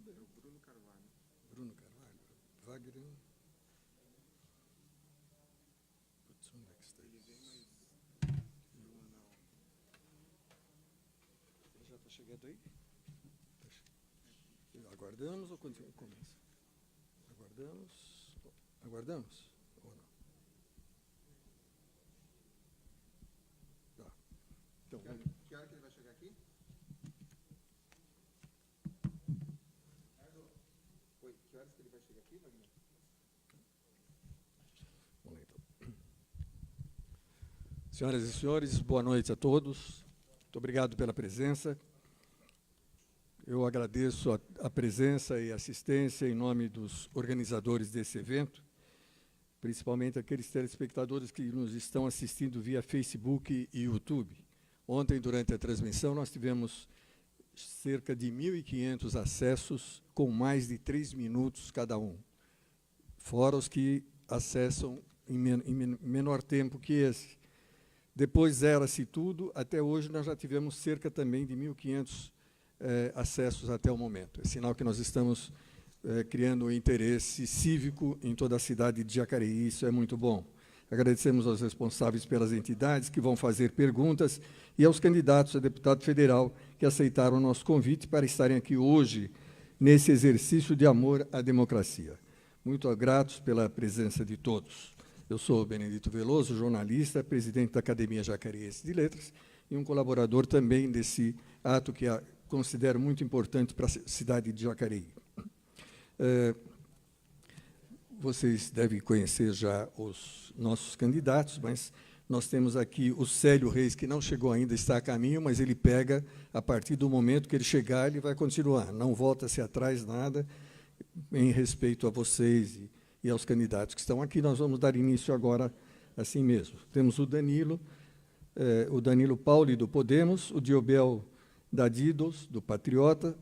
Bruno Carvalho. Wagner. Putz, onde é que está isso? Ele já está chegando aí? Aguardamos ou começa? Aguardamos? Aguardamos ou não? Tá. Então, que hora que ele vai chegar aqui? Oi, que horas que ele vai chegar aqui, Wagner? Vamos lá, então. Senhoras e senhores, boa noite a todos. Muito obrigado pela presença. Eu agradeço a presença e assistência em nome dos organizadores desse evento, principalmente aqueles telespectadores que nos estão assistindo via Facebook e YouTube. Ontem, durante a transmissão, nós tivemos cerca de 1.500 acessos, com mais de 3 minutos cada um, fora os que acessam em menor tempo que esse. Depois zera-se tudo, até hoje nós já tivemos cerca também de 1.500 acessos até o momento. É sinal que nós estamos criando um interesse cívico em toda a cidade de Jacareí, isso é muito bom. Agradecemos aos responsáveis pelas entidades que vão fazer perguntas e aos candidatos a deputado federal que aceitaram o nosso convite para estarem aqui hoje, nesse exercício de amor à democracia. Muito gratos pela presença de todos. Eu sou Benedito Veloso, jornalista, presidente da Academia Jacareiense de Letras e um colaborador também desse ato que considero muito importante para a cidade de Jacareí. Vocês devem conhecer já os nossos candidatos, mas nós temos aqui o Célio Reis, que não chegou ainda, está a caminho, mas ele pega, a partir do momento que ele chegar, ele vai continuar, não volta-se atrás nada, em respeito a vocês e aos candidatos que estão aqui. Nós vamos dar início agora assim mesmo. Temos o Danilo Pauli, do Podemos, o Diobel da Didos, do Patriota,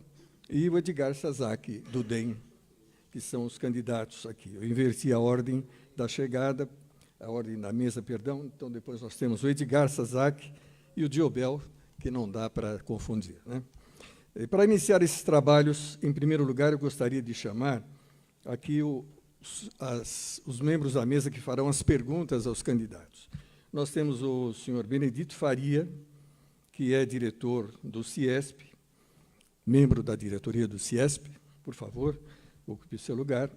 e o Edgar Sazaki, do DEM, que são os candidatos aqui. Eu inverti a ordem da chegada, a ordem da mesa, perdão, então depois nós temos o Edgar Sazaki e o Diobel, que não dá para confundir, né? E para iniciar esses trabalhos, em primeiro lugar, eu gostaria de chamar aqui os membros da mesa que farão as perguntas aos candidatos. Nós temos o senhor Benedito Faria, que é diretor do CIESP, membro da diretoria do CIESP, por favor, ocupe o seu lugar.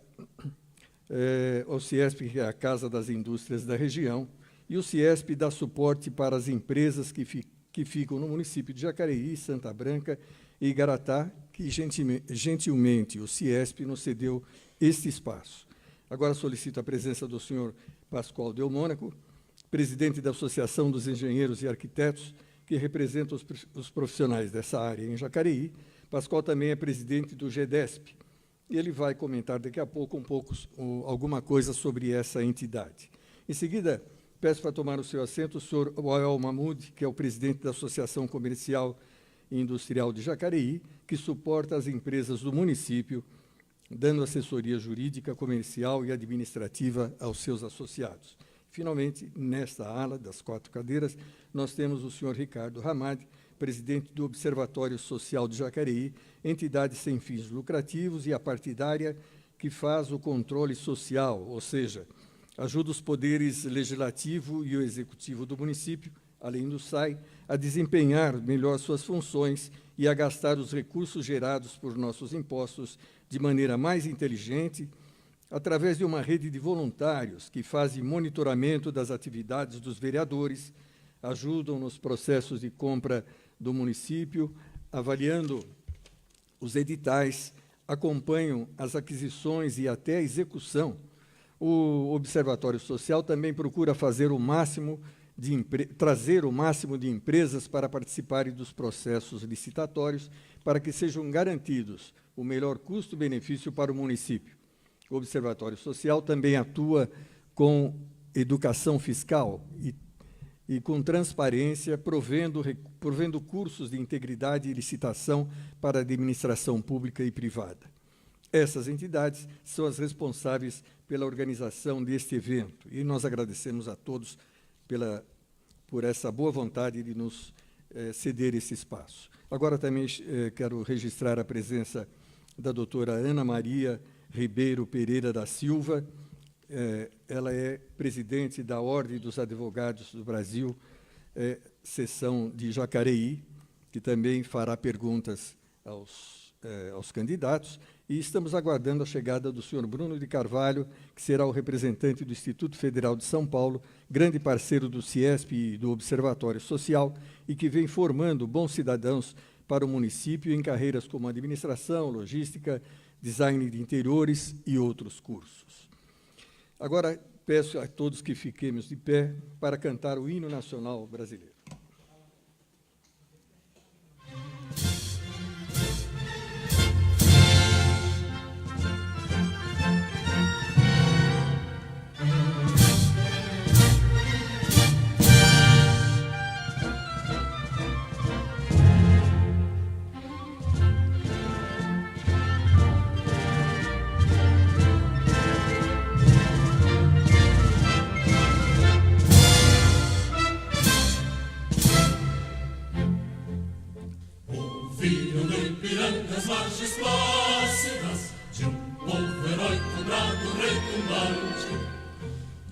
O CIESP, que é a Casa das Indústrias da região, e o CIESP dá suporte para as empresas que ficam no município de Jacareí, Santa Branca e Igaratá, que gentilmente o CIESP nos cedeu este espaço. Agora solicito a presença do senhor Pascoal Del Mônaco, presidente da Associação dos Engenheiros e Arquitetos, que representa os profissionais dessa área em Jacareí. Pascoal também é presidente do GEDESP, e ele vai comentar daqui a pouco alguma coisa sobre essa entidade. Em seguida, peço para tomar o seu assento o senhor Wael Mahmoud, que é o presidente da Associação Comercial e Industrial de Jacareí, que suporta as empresas do município, dando assessoria jurídica, comercial e administrativa aos seus associados. Finalmente, nesta ala das 4 cadeiras, nós temos o senhor Ricardo Hamad, presidente do Observatório Social de Jacareí, entidade sem fins lucrativos e apartidária que faz o controle social, ou seja, ajuda os poderes legislativo e o executivo do município, além do SAI, a desempenhar melhor suas funções e a gastar os recursos gerados por nossos impostos de maneira mais inteligente, através de uma rede de voluntários que fazem monitoramento das atividades dos vereadores, ajudam nos processos de compra do município, avaliando os editais, acompanham as aquisições e até a execução. O Observatório Social também procura trazer o máximo de empresas para participarem dos processos licitatórios, para que sejam garantidos o melhor custo-benefício para o município. O Observatório Social também atua com educação fiscal e com transparência, provendo cursos de integridade e licitação para a administração pública e privada. Essas entidades são as responsáveis pela organização deste evento, e nós agradecemos a todos por essa boa vontade de nos ceder esse espaço. Agora também quero registrar a presença da doutora Ana Maria Ribeiro Pereira da Silva. Ela é presidente da Ordem dos Advogados do Brasil, seção de Jacareí, que também fará perguntas aos candidatos. E estamos aguardando a chegada do senhor Bruno de Carvalho, que será o representante do Instituto Federal de São Paulo, grande parceiro do CIESP e do Observatório Social, e que vem formando bons cidadãos para o município em carreiras como administração, logística, design de interiores e outros cursos. Agora, peço a todos que fiquemos de pé para cantar o hino nacional brasileiro. As margens plácidas de povo heróico, brado, retumbante,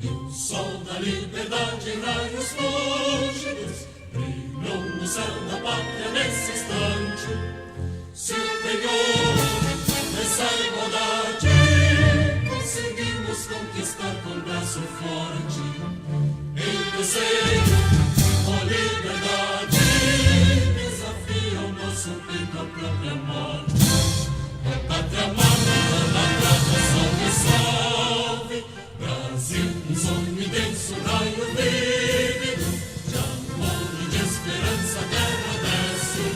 e o sol da liberdade em raios fúlgidos brilhou no céu da pátria nesse instante. Se empenhou nessa igualdade, conseguimos conquistar com braço forte, em desejo com liberdade, desafia o nosso peito à própria morte. A pátria amada, idolatrada, salve, salve, Brasil, um sonho intenso, raio vívido, de amor e de esperança a terra desce,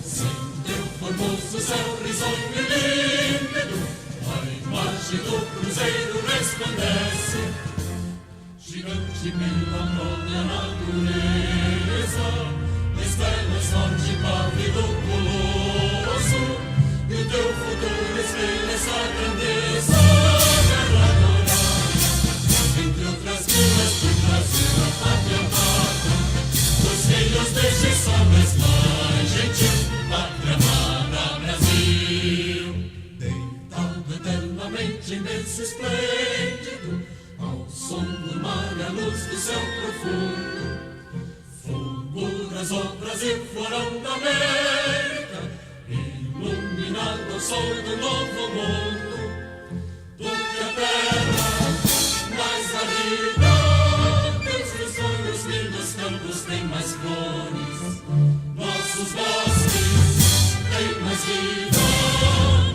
sem teu formoso céu risonho e límpido, a imagem do cruzeiro resplandece, gigante pela própria natureza, estrelas forte, pálido colosso, e o teu futuro espelha essa grandeza, terra dourada, entre outras vilas do Brasil, a pátria amada, dos filhos deste sol mais gentil, pátria amada, Brasil, deitado eternamente em berço esplêndido, ao som do mar e à luz do céu profundo, fulguras o Brasil, florão da América, iluminado ao sol do novo mundo, do que a terra mais árida, teus risonhos lindos campos têm mais flores, nossos bosques têm mais vida,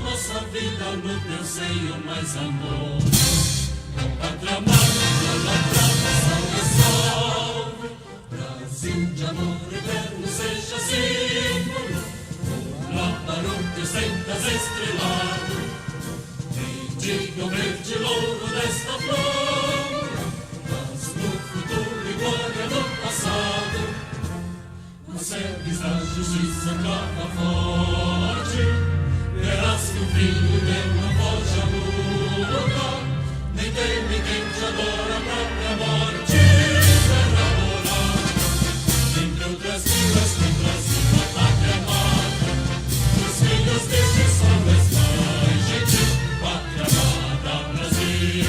nossa vida no teu seio mais amor. Pátria amada, idolatrada, salve, salve, Brasil de amor eterno seja símbolo, lá para o teu centas estrelado, e diga o verde louro desta flor, mas no futuro e glória do passado, nos céus da justiça clama forte, verás que o filho teu não foge à luta, nem teme quem te adora a própria morte, terra morada, entre outras vilas do Brasil, a pátria amada, os filhos deste sol mais gentil, pátria amada, Brasil.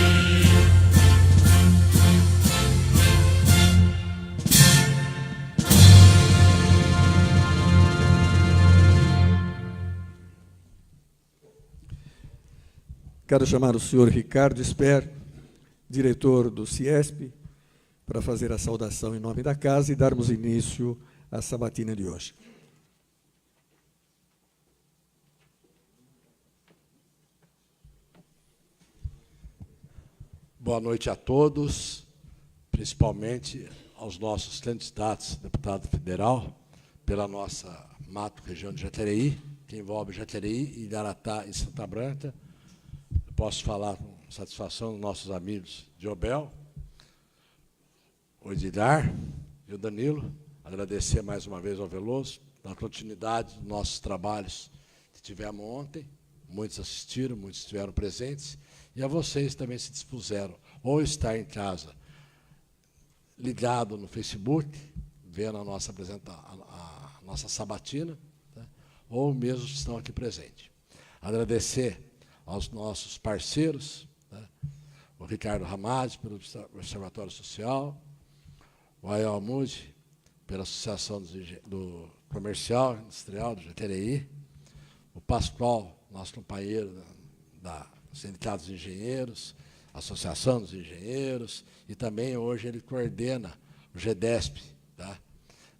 Quero chamar o senhor Ricardo Sper, diretor do CIESP, para fazer a saudação em nome da casa e darmos início à sabatina de hoje. Boa noite a todos, principalmente aos nossos candidatos a deputado federal pela nossa Mato, região de Jacareí, que envolve Jacareí, Igaratá e Santa Branca. Eu posso falar com satisfação dos nossos amigos de Obel, o Edgar e o Danilo, agradecer mais uma vez ao Veloso pela continuidade dos nossos trabalhos que tivemos ontem, muitos assistiram, muitos estiveram presentes, e a vocês também se dispuseram, ou estar em casa, ligado no Facebook, vendo a nossa sabatina, tá? Ou mesmo estão aqui presentes. Agradecer aos nossos parceiros, né, o Ricardo Ramadi, pelo Observatório Social, o Ayel Amudi, pela Associação do Comercial Industrial, do GTRI, o Pascoal, nosso companheiro da Sindicato dos Engenheiros, Associação dos Engenheiros, e também hoje ele coordena o GEDESP. Tá?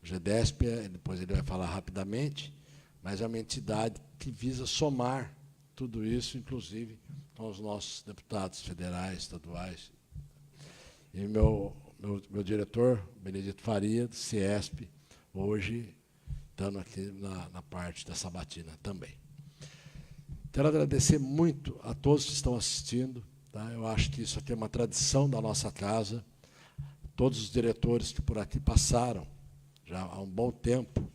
O GEDESP, depois ele vai falar rapidamente, mas é uma entidade que visa somar tudo isso, inclusive com os nossos deputados federais, estaduais. E meu diretor, Benedito Faria, do CIESP, hoje estando aqui na parte da sabatina também. Quero agradecer muito a todos que estão assistindo. Tá? Eu acho que isso aqui é uma tradição da nossa casa. Todos os diretores que por aqui passaram, já há um bom tempo,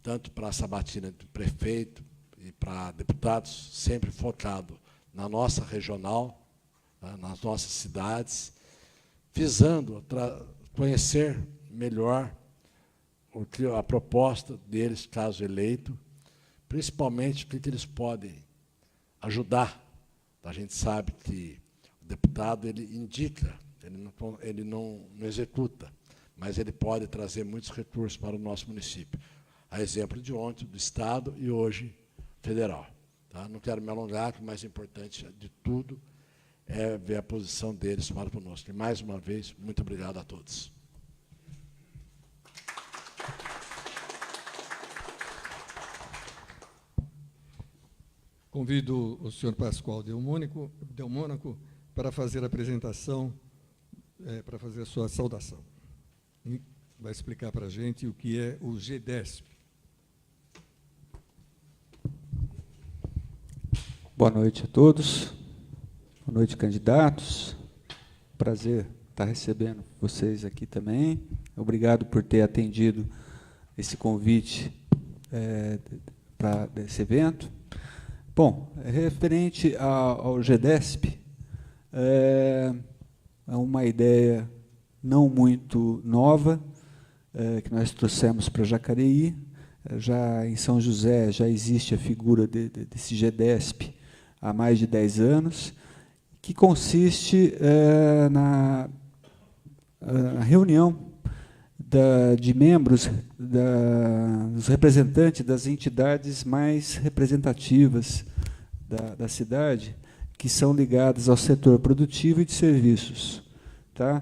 tanto para a sabatina do prefeito e para deputados, sempre focado na nossa regional, tá? Nas nossas cidades, visando conhecer melhor a proposta deles, caso eleito, principalmente o que eles podem ajudar. A gente sabe que o deputado ele indica, ele não executa, mas ele pode trazer muitos recursos para o nosso município. A exemplo de ontem, do Estado e hoje federal. Tá? Não quero me alongar, que o mais importante de tudo é ver a posição deles para conosco. E, mais uma vez, muito obrigado a todos. Convido o senhor Pascoal Del Mônaco para fazer a apresentação, para fazer a sua saudação. E vai explicar para a gente o que é o GEDESP. Boa noite a todos. Boa noite, candidatos. Prazer estar recebendo vocês aqui também. Obrigado por ter atendido esse convite para esse evento. Bom, referente ao GEDESP, é uma ideia não muito nova, que nós trouxemos para Jacareí. Já em São José já existe a figura desse GEDESP há mais de 10 anos, que consiste na reunião de membros, dos representantes das entidades mais representativas da cidade, que são ligadas ao setor produtivo e de serviços. Tá?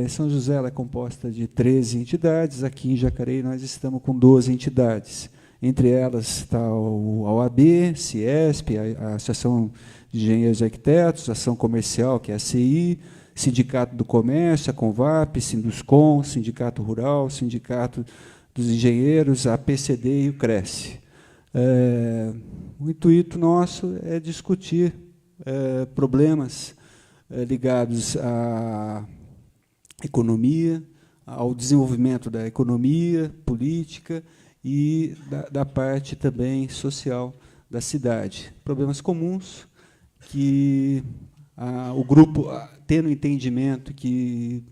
São José ela é composta de 13 entidades, aqui em Jacareí nós estamos com 12 entidades. Entre elas está o OAB, CIESP, a Associação de Engenheiros e Arquitetos, a Ação Comercial, que é a CI, Sindicato do Comércio, a Convap, Sinduscom, Sindicato Rural, Sindicato dos Engenheiros, a PCD e o Cresce. O intuito nosso é discutir problemas ligados à economia, ao desenvolvimento da economia, política e da parte também social da cidade. Problemas comuns que o grupo, tendo entendimento que,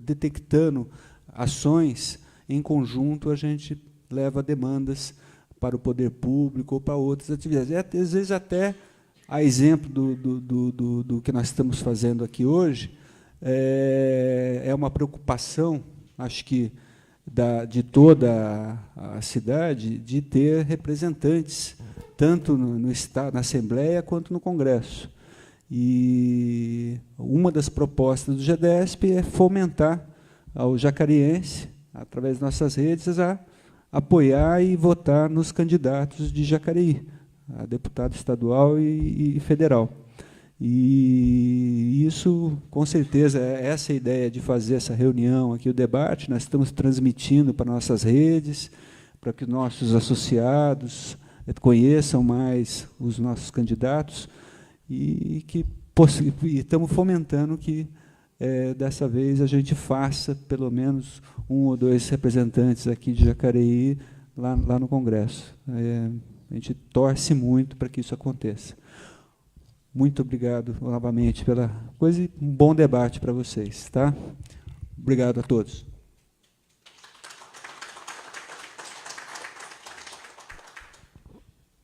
detectando ações, em conjunto, a gente leva demandas para o poder público ou para outras atividades. Às vezes, até, a exemplo do que nós estamos fazendo aqui hoje, é uma preocupação, acho que, de toda a cidade, de ter representantes, tanto no Estado, na Assembleia, quanto no Congresso. E uma das propostas do GEDESP é fomentar ao jacariense, através de nossas redes, a apoiar e votar nos candidatos de Jacareí, a deputado estadual e federal. E isso, com certeza, é essa a ideia de fazer essa reunião aqui, o debate. Nós estamos transmitindo para nossas redes, para que nossos associados conheçam mais os nossos candidatos e estamos fomentando que, dessa vez, a gente faça pelo menos 1 ou 2 representantes aqui de Jacareí lá no Congresso. A gente torce muito para que isso aconteça. Muito obrigado novamente pela coisa e um bom debate para vocês. Tá? Obrigado a todos.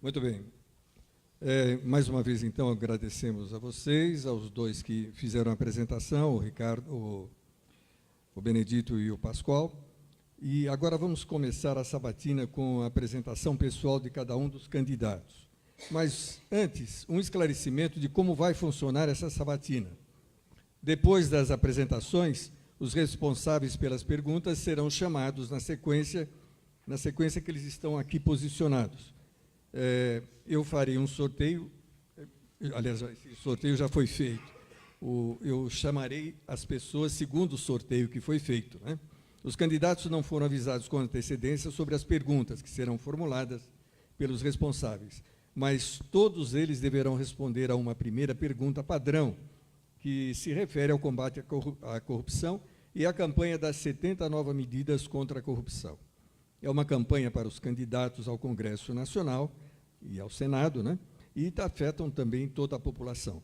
Muito bem. Mais uma vez, então, agradecemos a vocês, aos dois que fizeram a apresentação, o Ricardo, o Benedito e o Pascoal. E agora vamos começar a sabatina com a apresentação pessoal de cada um dos candidatos. Mas, antes, um esclarecimento de como vai funcionar essa sabatina. Depois das apresentações, os responsáveis pelas perguntas serão chamados na sequência que eles estão aqui posicionados. Eu farei um sorteio, aliás, esse sorteio já foi feito. Eu chamarei as pessoas segundo o sorteio que foi feito, né? Os candidatos não foram avisados com antecedência sobre as perguntas que serão formuladas pelos responsáveis, mas todos eles deverão responder a uma primeira pergunta padrão, que se refere ao combate à corrupção e à campanha das 70 novas medidas contra a corrupção. É uma campanha para os candidatos ao Congresso Nacional e ao Senado, né? E afetam também toda a população.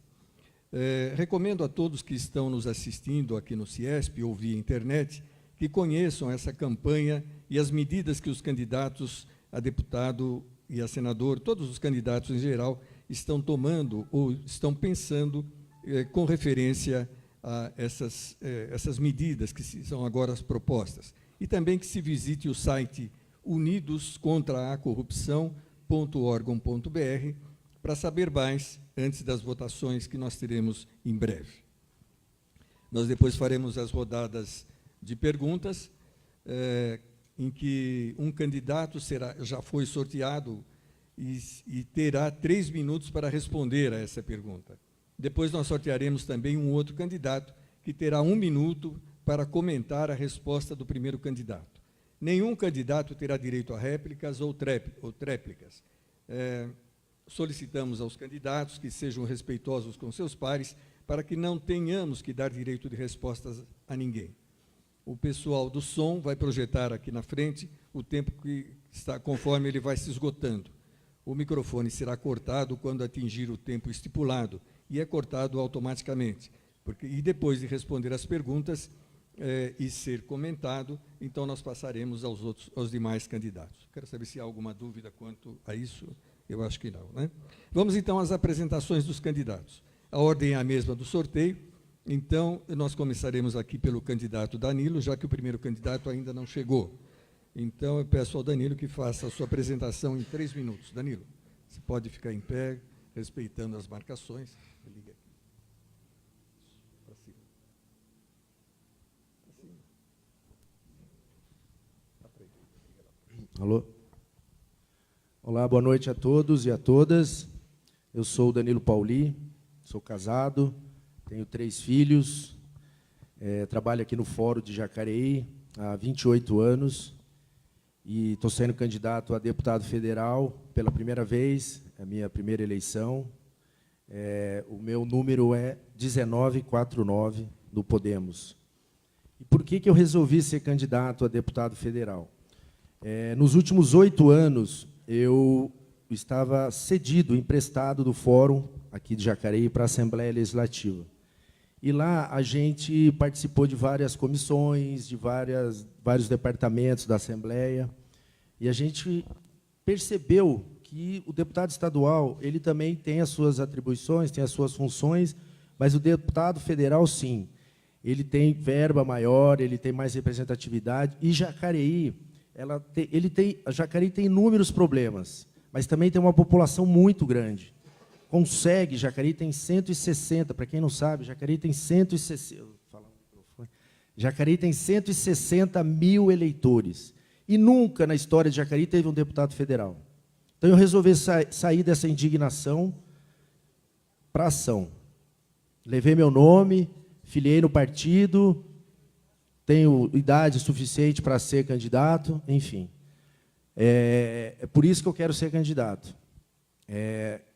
Recomendo a todos que estão nos assistindo aqui no CIESP ou via internet que conheçam essa campanha e as medidas que os candidatos a deputado e a senador, todos os candidatos em geral, estão tomando ou estão pensando com referência a essas medidas que são agora as propostas. E também que se visite o site unidoscontraacorrupção.org.br para saber mais antes das votações que nós teremos em breve. Nós depois faremos as rodadas de perguntas, em que um candidato já foi sorteado e terá 3 minutos para responder a essa pergunta. Depois nós sortearemos também um outro candidato que terá 1 minuto para comentar a resposta do primeiro candidato. Nenhum candidato terá direito a réplicas ou tréplicas. Solicitamos aos candidatos que sejam respeitosos com seus pares para que não tenhamos que dar direito de respostas a ninguém. O pessoal do som vai projetar aqui na frente o tempo que está, conforme ele vai se esgotando. O microfone será cortado quando atingir o tempo estipulado, e é cortado automaticamente. E depois de responder as perguntas e ser comentado, então nós passaremos aos demais candidatos. Quero saber se há alguma dúvida quanto a isso. Eu acho que não, né? Vamos, então, às apresentações dos candidatos. A ordem é a mesma do sorteio. Então, nós começaremos aqui pelo candidato Danilo, já que o primeiro candidato ainda não chegou. Então, eu peço ao Danilo que faça a sua apresentação em 3 minutos. Danilo, você pode ficar em pé, respeitando as marcações. Liga aqui. Para cima. Para cima. Alô? Olá, boa noite a todos e a todas. Eu sou o Danilo Pauli, sou casado, tenho 3 filhos, trabalho aqui no Fórum de Jacareí há 28 anos e estou sendo candidato a deputado federal pela primeira vez, é a minha primeira eleição. O meu número é 1949 do Podemos. E por que eu resolvi ser candidato a deputado federal? Nos últimos 8 anos, eu estava cedido, emprestado do Fórum aqui de Jacareí para a Assembleia Legislativa. E lá a gente participou de várias comissões, de vários departamentos da Assembleia, e a gente percebeu que o deputado estadual ele também tem as suas atribuições, tem as suas funções, mas o deputado federal, sim, ele tem verba maior, ele tem mais representatividade, e Jacareí, Jacareí tem inúmeros problemas, mas também tem uma população muito grande. Jacareí tem 160, para quem não sabe, Jacareí tem 160 mil eleitores. E nunca na história de Jacareí teve um deputado federal. Então eu resolvi sair dessa indignação para ação. Levei meu nome, filiei no partido, tenho idade suficiente para ser candidato, enfim. É por isso que eu quero ser candidato.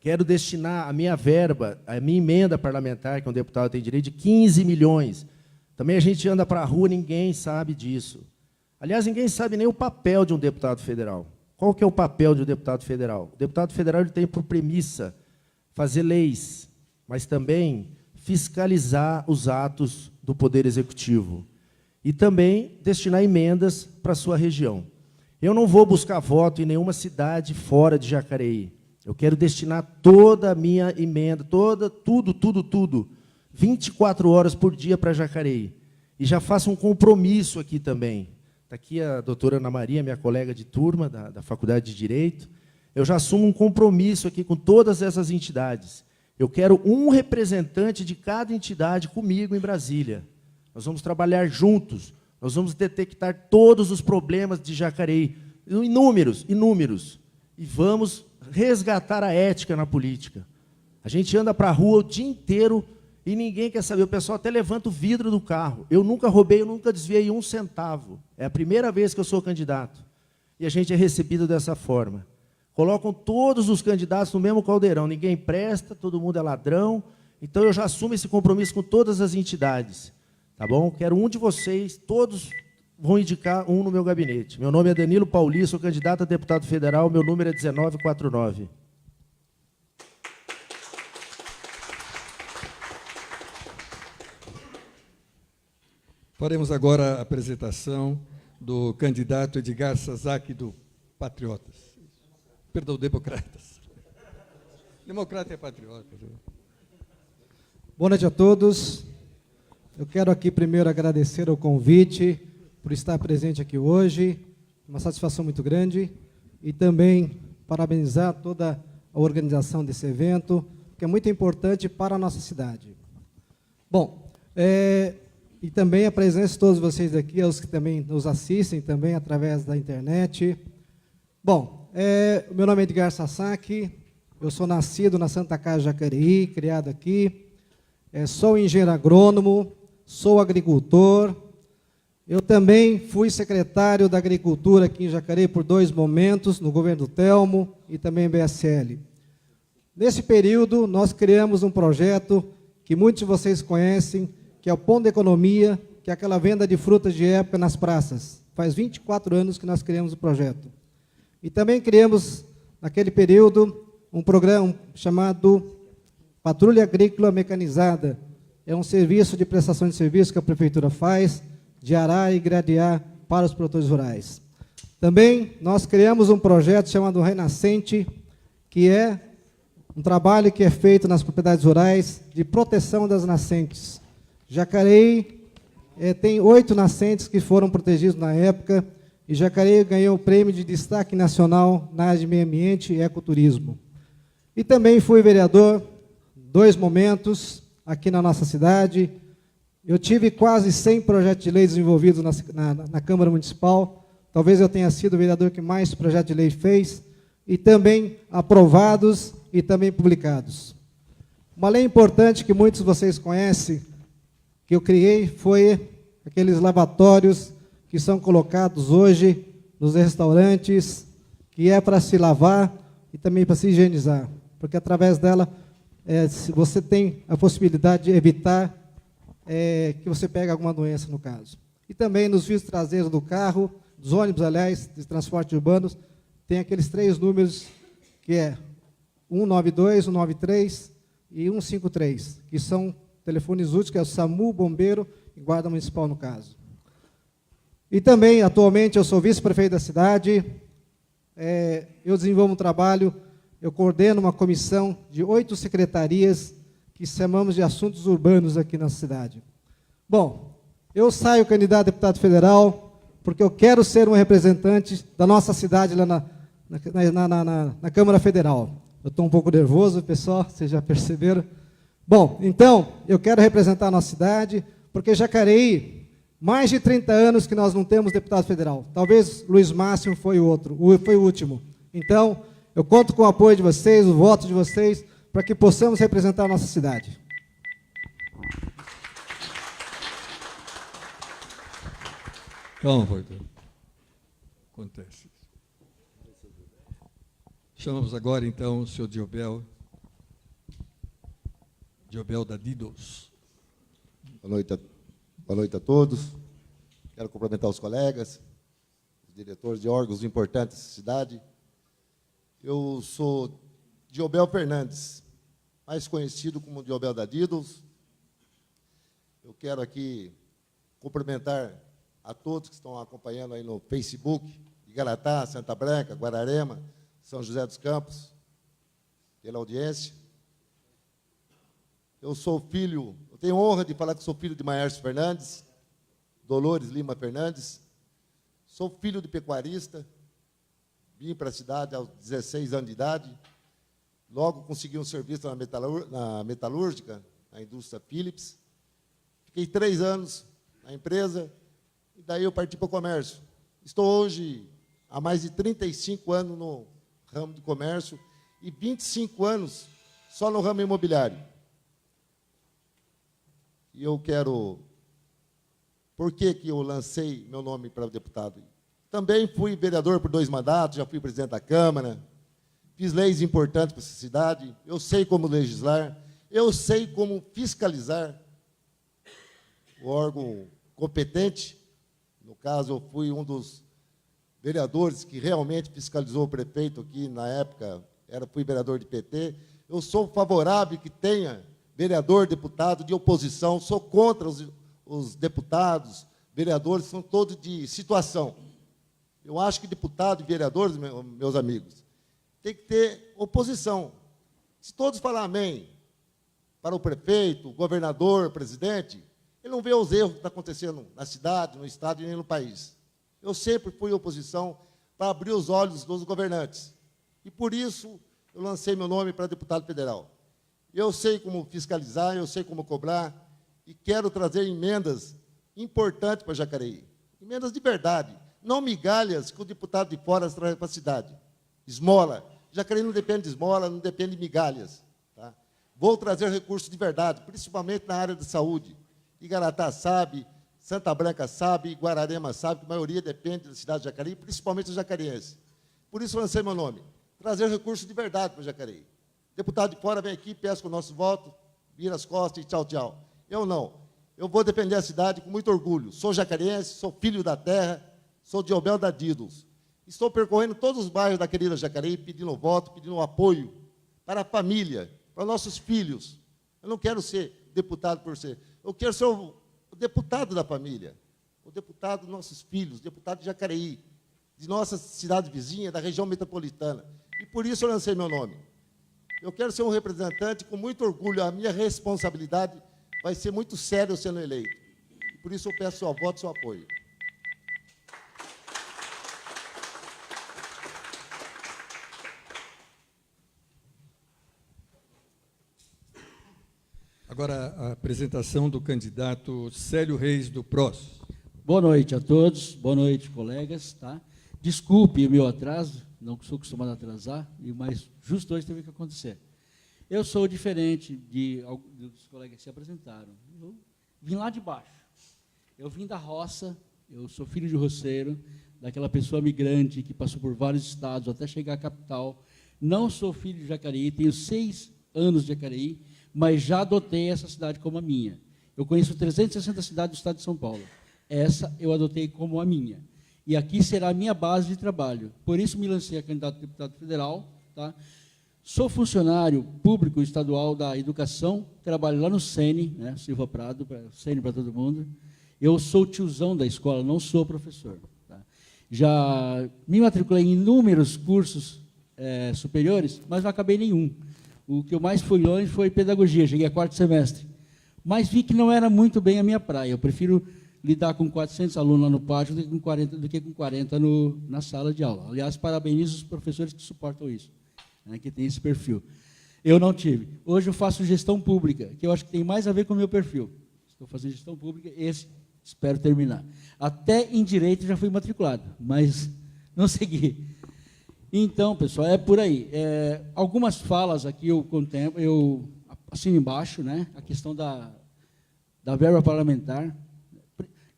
Quero destinar a minha verba, a minha emenda parlamentar, que um deputado tem direito, de 15 milhões. Também a gente anda para a rua, ninguém sabe disso. Aliás, ninguém sabe nem o papel de um deputado federal. Qual que é o papel de um deputado federal? O deputado federal ele tem por premissa fazer leis, mas também fiscalizar os atos do Poder Executivo. E também destinar emendas para a sua região. Eu não vou buscar voto em nenhuma cidade fora de Jacareí. Eu quero destinar toda a minha emenda, tudo, 24 horas por dia para Jacareí. E já faço um compromisso aqui também. Está aqui a doutora Ana Maria, minha colega de turma da Faculdade de Direito. Eu já assumo um compromisso aqui com todas essas entidades. Eu quero um representante de cada entidade comigo em Brasília. Nós vamos trabalhar juntos. Nós vamos detectar todos os problemas de Jacareí, inúmeros. E vamos resgatar a ética na política. A gente anda para a rua o dia inteiro e ninguém quer saber. O pessoal até levanta o vidro do carro. Eu nunca roubei, eu nunca desviei um centavo. É a primeira vez que eu sou candidato. E a gente é recebido dessa forma. Colocam todos os candidatos no mesmo caldeirão. Ninguém presta, todo mundo é ladrão. Então, eu já assumo esse compromisso com todas as entidades. Tá bom? Quero um de vocês, todos vão indicar um no meu gabinete. Meu nome é Danilo Pauli, sou candidato a deputado federal, meu número é 1949. Faremos agora a apresentação do candidato Edgar Sasaki, do Patriotas. Perdão, Democratas. Democrata é patriota. Boa noite a todos. Eu quero aqui primeiro agradecer o convite por estar presente aqui hoje, uma satisfação muito grande, e também parabenizar toda a organização desse evento, que é muito importante para a nossa cidade. Bom, e também a presença de todos vocês aqui, aos que também nos assistem também através da internet. Bom, o meu nome é Edgar Sasaki, eu sou nascido na Santa Casa de Jacareí, criado aqui, sou engenheiro agrônomo, sou agricultor, eu também fui secretário da Agricultura aqui em Jacareí por 2 momentos, no governo Telmo e também BSL. Nesse período, nós criamos um projeto que muitos de vocês conhecem, que é o Pão da Economia, que é aquela venda de frutas de época nas praças. Faz 24 anos que nós criamos o projeto. E também criamos, naquele período, um programa chamado Patrulha Agrícola Mecanizada. É um serviço de prestação de serviço que a Prefeitura faz, de arar e gradear para os produtores rurais. Também nós criamos um projeto chamado Renascente, que é um trabalho que é feito nas propriedades rurais de proteção das nascentes. Jacareí tem 8 nascentes que foram protegidos na época, e Jacareí ganhou o prêmio de destaque nacional na área de meio ambiente e ecoturismo. E também fui vereador 2 momentos aqui na nossa cidade. Eu tive quase 100 projetos de lei desenvolvidos na Câmara Municipal. Talvez eu tenha sido o vereador que mais projetos de lei fez, e também aprovados e também publicados. Uma lei importante que muitos de vocês conhecem, que eu criei, foi aqueles lavatórios que são colocados hoje nos restaurantes, que é para se lavar e também para se higienizar, porque através dela você tem a possibilidade de evitar que você pegue alguma doença, no caso. E também nos vidros traseiros do carro, dos ônibus, aliás, de transporte urbanos, tem aqueles 3 números, que é 192, 193 e 153, que são telefones úteis, que é o SAMU, Bombeiro e Guarda Municipal, no caso. E também, atualmente, eu sou vice-prefeito da cidade, eu desenvolvo um trabalho, eu coordeno uma comissão de 8 secretarias que chamamos de assuntos urbanos aqui na cidade. Bom, eu saio candidato a deputado federal porque eu quero ser um representante da nossa cidade lá na Câmara Federal. Eu estou um pouco nervoso, pessoal, vocês já perceberam. Bom, então, eu quero representar a nossa cidade, porque Jacareí, mais de 30 anos que nós não temos deputado federal. Talvez Luiz Márcio foi o último. Então, eu conto com o apoio de vocês, o voto de vocês, para que possamos representar a nossa cidade. Calma, Porto. Acontece. Chamamos agora, então, o senhor Diobel da Didos. Boa noite a todos. Quero cumprimentar os colegas, os diretores de órgãos importantes da cidade. Eu sou Diobel Fernandes, mais conhecido como Diobel da Didos. Eu quero aqui cumprimentar a todos que estão acompanhando aí no Facebook, Igaratá, Santa Branca, Guararema, São José dos Campos. pela audiência. Eu tenho honra de falar que sou filho de Maércio Fernandes, Dolores Lima Fernandes. Sou filho de pecuarista, vim para a cidade aos 16 anos de idade. Logo consegui um serviço na metalúrgica, na indústria Philips. Fiquei 3 anos na empresa e daí eu parti para o comércio. Estou hoje há mais de 35 anos no ramo do comércio e 25 anos só no ramo imobiliário. E eu quero... Por que eu lancei meu nome para deputado? Também fui vereador por 2 mandatos, já fui presidente da Câmara, fiz leis importantes para essa cidade, eu sei como legislar, eu sei como fiscalizar o órgão competente. No caso, eu fui um dos vereadores que realmente fiscalizou o prefeito aqui, na época, fui vereador de PT. Eu sou favorável que tenha vereador, deputado de oposição, sou contra os deputados, vereadores, são todos de situação. Eu acho que deputado e vereadores, meus amigos, tem que ter oposição. Se todos falarem amém para o prefeito, governador, presidente, ele não vê os erros que estão acontecendo na cidade, no estado e nem no país. Eu sempre fui oposição para abrir os olhos dos governantes. E, por isso, eu lancei meu nome para deputado federal. Eu sei como fiscalizar, eu sei como cobrar, e quero trazer emendas importantes para Jacareí. Emendas de verdade, não migalhas que o deputado de fora traz para a cidade. Esmola. Jacareí não depende de esmola, não depende de migalhas. Tá? Vou trazer recursos de verdade, principalmente na área de saúde. Igaratá sabe, Santa Branca sabe, Guararema sabe, que a maioria depende da cidade de Jacareí, principalmente os jacareenses. Por isso, lancei meu nome. Trazer recursos de verdade para Jacareí. Deputado de fora vem aqui, pesca o nosso voto, vira as costas e tchau, tchau. Eu não. Eu vou defender a cidade com muito orgulho. Sou jacareense, sou filho da terra, sou de Obel da Didos. Estou percorrendo todos os bairros da querida Jacareí, pedindo voto, pedindo apoio para a família, para nossos filhos. Eu não quero ser deputado por ser. Eu quero ser o deputado da família, o deputado dos nossos filhos, o deputado de Jacareí, de nossa cidade vizinha, da região metropolitana. E por isso eu lancei meu nome. Eu quero ser um representante com muito orgulho. A minha responsabilidade vai ser muito séria eu sendo eleito. Por isso eu peço seu voto e seu apoio. Agora, a apresentação do candidato Célio Reis, do PROS. Boa noite a todos, boa noite, colegas. Tá? Desculpe o meu atraso, não sou acostumado a atrasar, mas justo hoje teve que acontecer. Eu sou diferente dos colegas que se apresentaram. Eu vim lá de baixo. Eu vim da roça, eu sou filho de roceiro, daquela pessoa migrante que passou por vários estados até chegar à capital. Não sou filho de Jacareí, tenho 6 anos de Jacareí, mas já adotei essa cidade como a minha. Eu conheço 360 cidades do estado de São Paulo. Essa eu adotei como a minha. E aqui será a minha base de trabalho. Por isso me lancei a candidato a deputado federal. Tá? Sou funcionário público estadual da educação, trabalho lá no SENI, né, Silva Prado, SENI para todo mundo. Eu sou tiozão da escola, não sou professor. Tá? Já me matriculei em inúmeros cursos superiores, mas não acabei nenhum. O que eu mais fui longe foi pedagogia, cheguei a 4º semestre. Mas vi que não era muito bem a minha praia. Eu prefiro lidar com 400 alunos lá no pátio do que com 40 na sala de aula. Aliás, parabenizo os professores que suportam isso, né, que tem esse perfil. Eu não tive. Hoje eu faço gestão pública, que eu acho que tem mais a ver com o meu perfil. Estou fazendo gestão pública, espero terminar. Até em direito já fui matriculado, mas não segui. Então, pessoal, é por aí. Algumas falas aqui eu assino embaixo, né, a questão da verba parlamentar.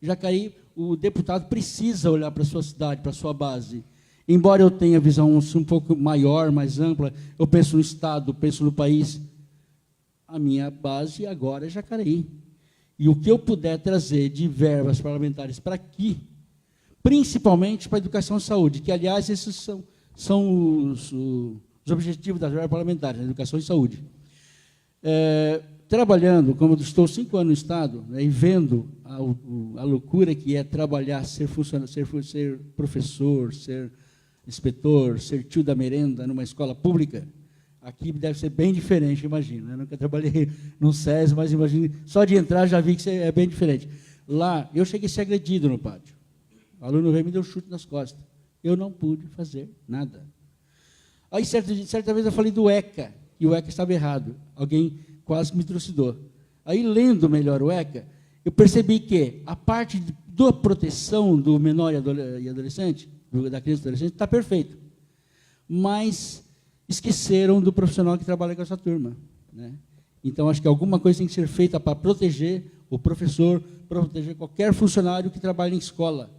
Jacareí, o deputado precisa olhar para a sua cidade, para a sua base. Embora eu tenha visão um pouco maior, mais ampla, eu penso no Estado, penso no país, a minha base agora é Jacareí. E o que eu puder trazer de verbas parlamentares para aqui, principalmente para a educação e saúde, que, aliás, esses são os objetivos das verbas parlamentares, né, educação e saúde. Trabalhando, como eu estou 5 anos no Estado, né, e vendo a loucura que é trabalhar, ser funcionário, ser professor, ser inspetor, ser tio da merenda numa escola pública, Aqui deve ser bem diferente, imagino. Eu nunca trabalhei num SES, mas imagino, só de entrar já vi que é bem diferente. Lá, eu cheguei a ser agredido no pátio. O aluno veio e me deu um chute nas costas. Eu não pude fazer nada. Aí, certa vez, eu falei do ECA, e o ECA estava errado. Alguém quase me trucidou. Aí, lendo melhor o ECA, eu percebi que a parte da proteção do menor e adolescente, da criança e adolescente, está perfeito. Mas esqueceram do profissional que trabalha com essa turma, né? Então, acho que alguma coisa tem que ser feita para proteger o professor, proteger qualquer funcionário que trabalha em escola,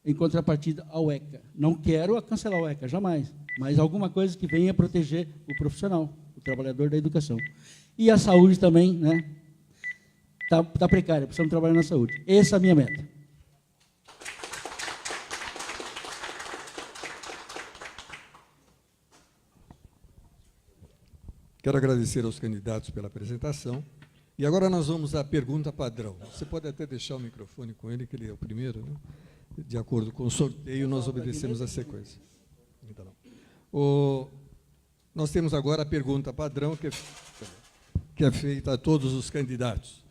em contrapartida ao ECA. Não quero cancelar o ECA, jamais, mas alguma coisa que venha proteger o profissional, o trabalhador da educação. E a saúde também, né? Tá precária, precisamos trabalhar na saúde. Essa é a minha meta. Quero agradecer aos candidatos pela apresentação. E agora nós vamos à pergunta padrão. Você pode até deixar o microfone com ele, que ele é o primeiro, né? De acordo com o sorteio, nós obedecemos a sequência. Então, nós temos agora a pergunta padrão, que é feita a todos os candidatos.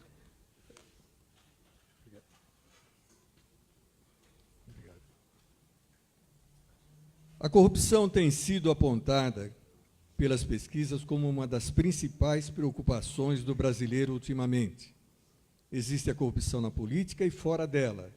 A corrupção tem sido apontada pelas pesquisas como uma das principais preocupações do brasileiro ultimamente. Existe a corrupção na política e fora dela.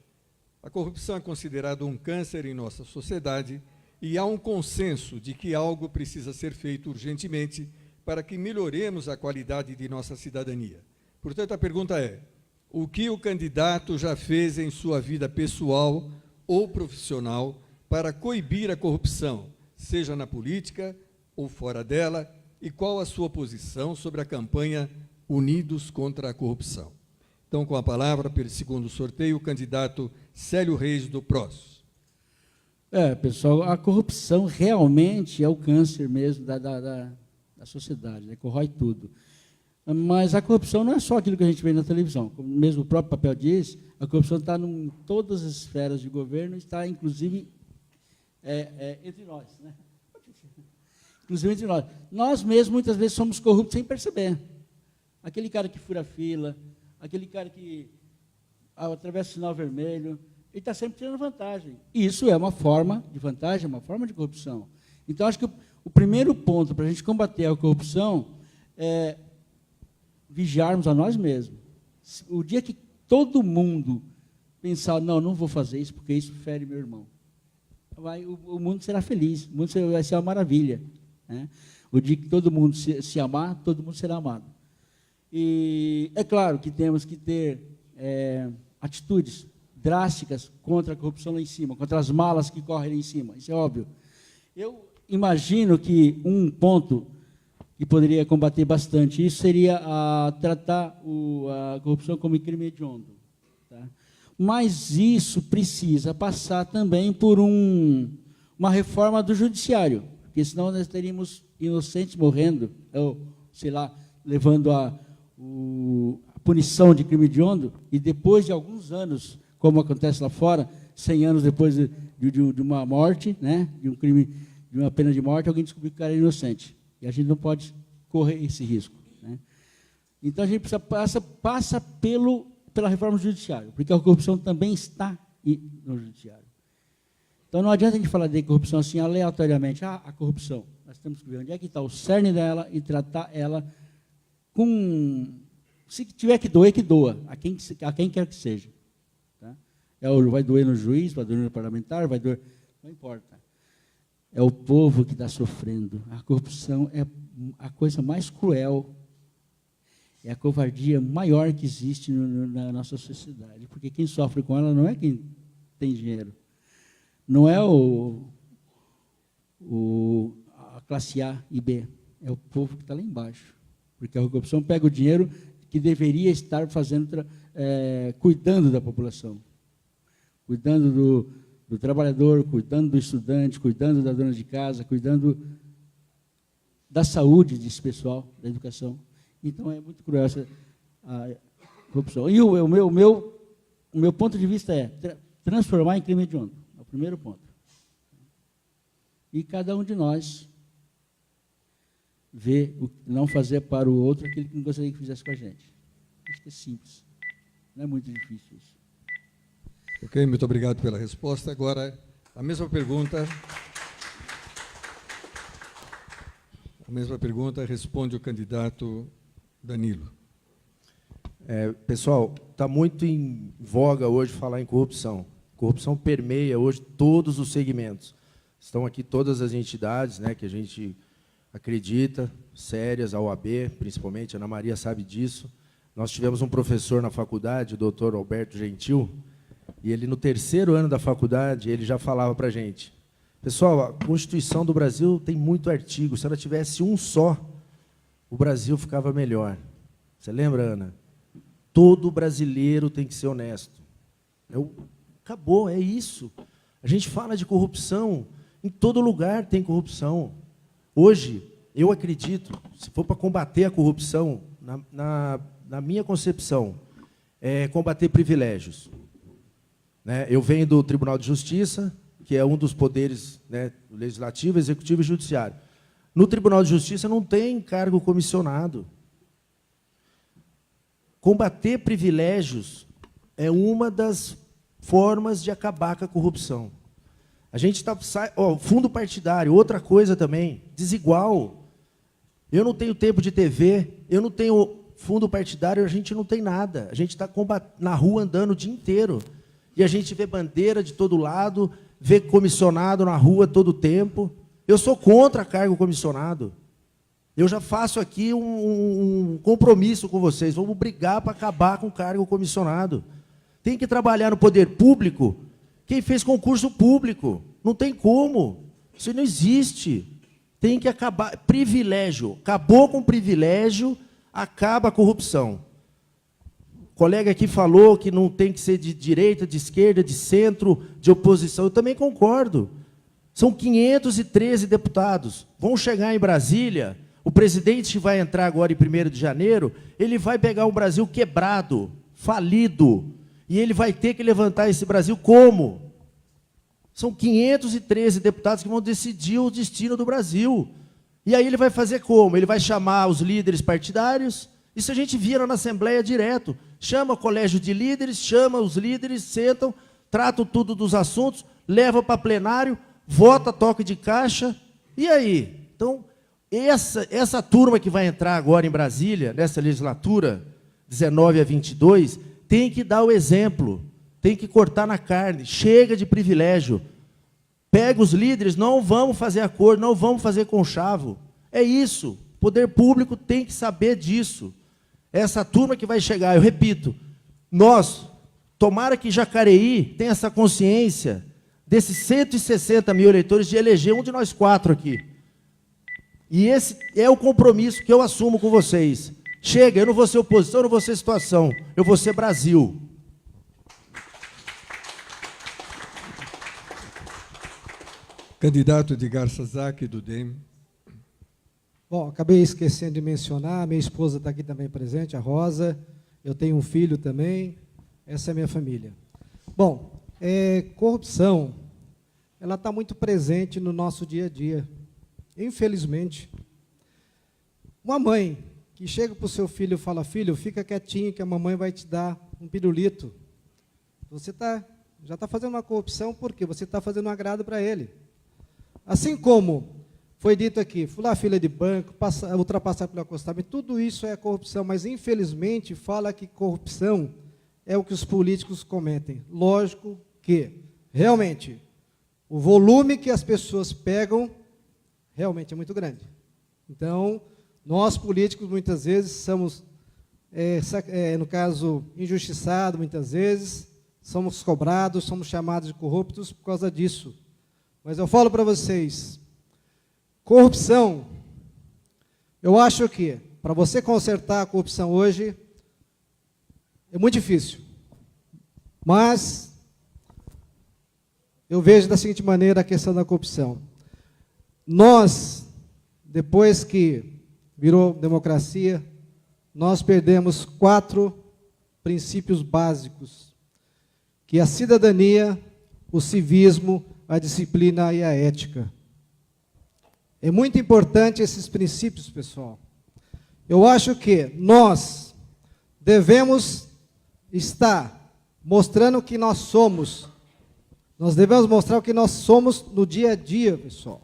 A corrupção é considerada um câncer em nossa sociedade e há um consenso de que algo precisa ser feito urgentemente para que melhoremos a qualidade de nossa cidadania. Portanto, a pergunta é: o que o candidato já fez em sua vida pessoal ou profissional para coibir a corrupção, seja na política ou fora dela, e qual a sua posição sobre a campanha Unidos contra a Corrupção? Então, com a palavra, pelo segundo sorteio, o candidato Célio Reis, do PROS. Pessoal, a corrupção realmente é o câncer mesmo da sociedade, né? Corrói tudo. Mas a corrupção não é só aquilo que a gente vê na televisão. Como mesmo o próprio papel diz, a corrupção está em todas as esferas de governo, está, inclusive, entre nós, né? Inclusive entre nós. Nós mesmos, muitas vezes, somos corruptos sem perceber. Aquele cara que fura fila, aquele cara que atravessa o sinal vermelho, ele está sempre tirando vantagem. E isso é uma forma de vantagem, é uma forma de corrupção. Então, acho que o primeiro ponto para a gente combater a corrupção é vigiarmos a nós mesmos. O dia que todo mundo pensar, não vou fazer isso, porque isso fere meu irmão, o mundo será feliz, o mundo vai ser uma maravilha, né? O dia que todo mundo se amar, todo mundo será amado. E é claro que temos que ter atitudes drásticas contra a corrupção lá em cima, contra as malas que correm lá em cima, isso é óbvio. Eu imagino que um ponto que poderia combater bastante isso seria tratar a corrupção como crime hediondo, tá? Mas isso precisa passar também por uma reforma do judiciário, porque senão nós teríamos inocentes morrendo, ou, sei lá, levando a punição de crime hediondo, e depois de alguns anos, como acontece lá fora, 100 anos depois de uma morte, né, de um crime, de uma pena de morte, alguém descobriu que o cara era inocente. E a gente não pode correr esse risco, né? Então, a gente passa pela reforma do judiciário, porque a corrupção também está no judiciário. Então, não adianta a gente falar de corrupção assim, aleatoriamente. A corrupção. Nós temos que ver onde é que está o cerne dela e tratar ela com... Se tiver que doer, que doa, a quem quer que seja. Tá? Vai doer no juiz, vai doer no parlamentar, vai doer... Não importa. É o povo que está sofrendo. A corrupção é a coisa mais cruel, é a covardia maior que existe na nossa sociedade, porque quem sofre com ela não é quem tem dinheiro, não é a classe A e B, é o povo que está lá embaixo, porque a corrupção pega o dinheiro que deveria estar cuidando da população, cuidando do trabalhador, cuidando do estudante, cuidando da dona de casa, cuidando da saúde desse pessoal, da educação. Então, é muito cruel essa corrupção. E o meu ponto de vista é transformar em crime hediondo. É o primeiro ponto. E cada um de nós não fazer para o outro aquilo que não gostaria que fizesse com a gente. Acho que é simples. Não é muito difícil isso. Ok, muito obrigado pela resposta. Agora, a mesma pergunta. A mesma pergunta responde o candidato Danilo. Pessoal, está muito em voga hoje falar em corrupção. Corrupção permeia hoje todos os segmentos. Estão aqui todas as entidades, né, que a gente acredita, sérias, a OAB, principalmente, a Ana Maria sabe disso. Nós tivemos um professor na faculdade, o doutor Alberto Gentil, e ele, no 3º ano da faculdade, ele já falava para a gente: pessoal, a Constituição do Brasil tem muito artigo, se ela tivesse um só, o Brasil ficava melhor. Você lembra, Ana? Todo brasileiro tem que ser honesto. Acabou, é isso. A gente fala de corrupção, em todo lugar tem corrupção. Hoje, eu acredito, se for para combater a corrupção, na minha concepção, é combater privilégios. Né? Eu venho do Tribunal de Justiça, que é um dos poderes, né, legislativo, executivo e judiciário. No Tribunal de Justiça não tem cargo comissionado. Combater privilégios é uma das formas de acabar com a corrupção. A gente está... fundo partidário, outra coisa também, desigual. Eu não tenho tempo de TV, eu não tenho fundo partidário, a gente não tem nada. A gente está na rua andando o dia inteiro. E a gente vê bandeira de todo lado, vê comissionado na rua todo o tempo. Eu sou contra cargo comissionado. Eu já faço aqui um compromisso com vocês. Vamos brigar para acabar com o cargo comissionado. Tem que trabalhar no poder público quem fez concurso público. Não tem como. Isso não existe. Tem que acabar. Privilégio. Acabou com o privilégio, acaba a corrupção. O colega aqui falou que não tem que ser de direita, de esquerda, de centro, de oposição. Eu também concordo. São 513 deputados. Vão chegar em Brasília. O presidente que vai entrar agora em 1º de janeiro, ele vai pegar um Brasil quebrado, falido, e ele vai ter que levantar esse Brasil como? São 513 deputados que vão decidir o destino do Brasil. E aí ele vai fazer como? Ele vai chamar os líderes partidários. Isso a gente vira na Assembleia direto. Chama o colégio de líderes, chama os líderes, sentam, tratam tudo dos assuntos, leva para plenário, vota toque de caixa. E aí? Então, essa turma que vai entrar agora em Brasília, nessa legislatura, 19 a 22, tem que dar o exemplo, tem que cortar na carne, chega de privilégio. Pega os líderes, não vamos fazer acordo, não vamos fazer conchavo. É isso, o poder público tem que saber disso. Essa turma que vai chegar, eu repito, nós, tomara que Jacareí tenha essa consciência desses 160 mil eleitores de eleger um de nós 4 aqui. E esse é o compromisso que eu assumo com vocês. Chega, eu não vou ser oposição, eu não vou ser situação, eu vou ser Brasil. Candidato Edgar Sazak, do DEM. Bom, acabei esquecendo de mencionar, minha esposa está aqui também presente, a Rosa, eu tenho um filho também, essa é a minha família. Bom, corrupção, ela está muito presente no nosso dia a dia, infelizmente. Uma mãe que chega para o seu filho e fala: filho, fica quietinho que a mamãe vai te dar um pirulito. Você já está fazendo uma corrupção porque você está fazendo um agrado para ele. Assim como foi dito aqui, fular fila de banco, ultrapassar pelo acostamento, tudo isso é corrupção, mas infelizmente fala que corrupção é o que os políticos cometem. Lógico que, realmente, o volume que as pessoas pegam realmente é muito grande. Então, nós políticos muitas vezes somos, no caso, injustiçados muitas vezes, somos cobrados, somos chamados de corruptos por causa disso. Mas eu falo para vocês, corrupção, eu acho que para você consertar a corrupção hoje é muito difícil. Mas eu vejo da seguinte maneira a questão da corrupção. Nós, depois que virou democracia, nós perdemos 4 princípios básicos, que é a cidadania, o civismo, a disciplina e a ética. É muito importante esses princípios, pessoal. Eu acho que nós devemos estar mostrando o que nós somos. Nós devemos mostrar o que nós somos no dia a dia, pessoal.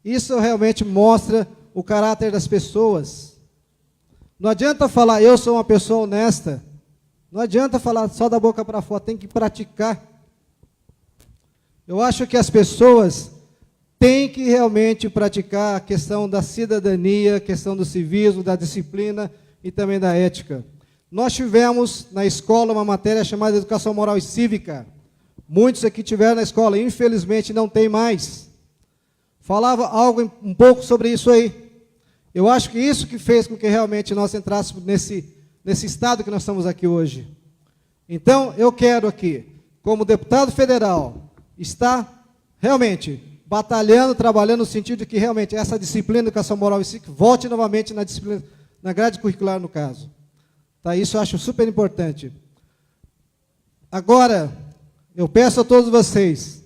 Isso realmente mostra o caráter das pessoas. Não adianta falar, eu sou uma pessoa honesta. Não adianta falar só da boca para fora, tem que praticar. Eu acho que as pessoas têm que realmente praticar a questão da cidadania, a questão do civismo, da disciplina e também da ética. Nós tivemos na escola uma matéria chamada Educação Moral e Cívica. Muitos aqui tiveram na escola, infelizmente não tem mais. Falava algo um pouco sobre isso aí. Eu acho que isso que fez com que realmente nós entrássemos nesse estado que nós estamos aqui hoje. Então, eu quero aqui, como deputado federal, estar realmente batalhando, trabalhando no sentido de que realmente essa disciplina de educação moral e cívica volte novamente na disciplina, na grade curricular, no caso. Tá, isso eu acho super importante. Agora, eu peço a todos vocês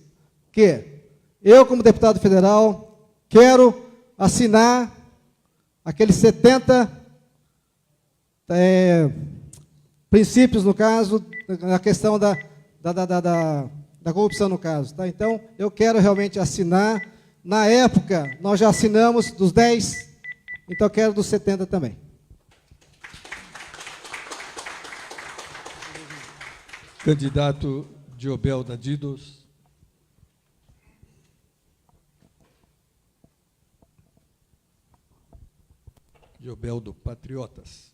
que eu, como deputado federal, quero assinar aqueles 70 princípios, no caso, na questão da corrupção, no caso. Tá? Então, eu quero realmente assinar. Na época, nós já assinamos dos 10, então eu quero dos 70 também. Candidato Diobel da Didos. Diobel do Patriotas.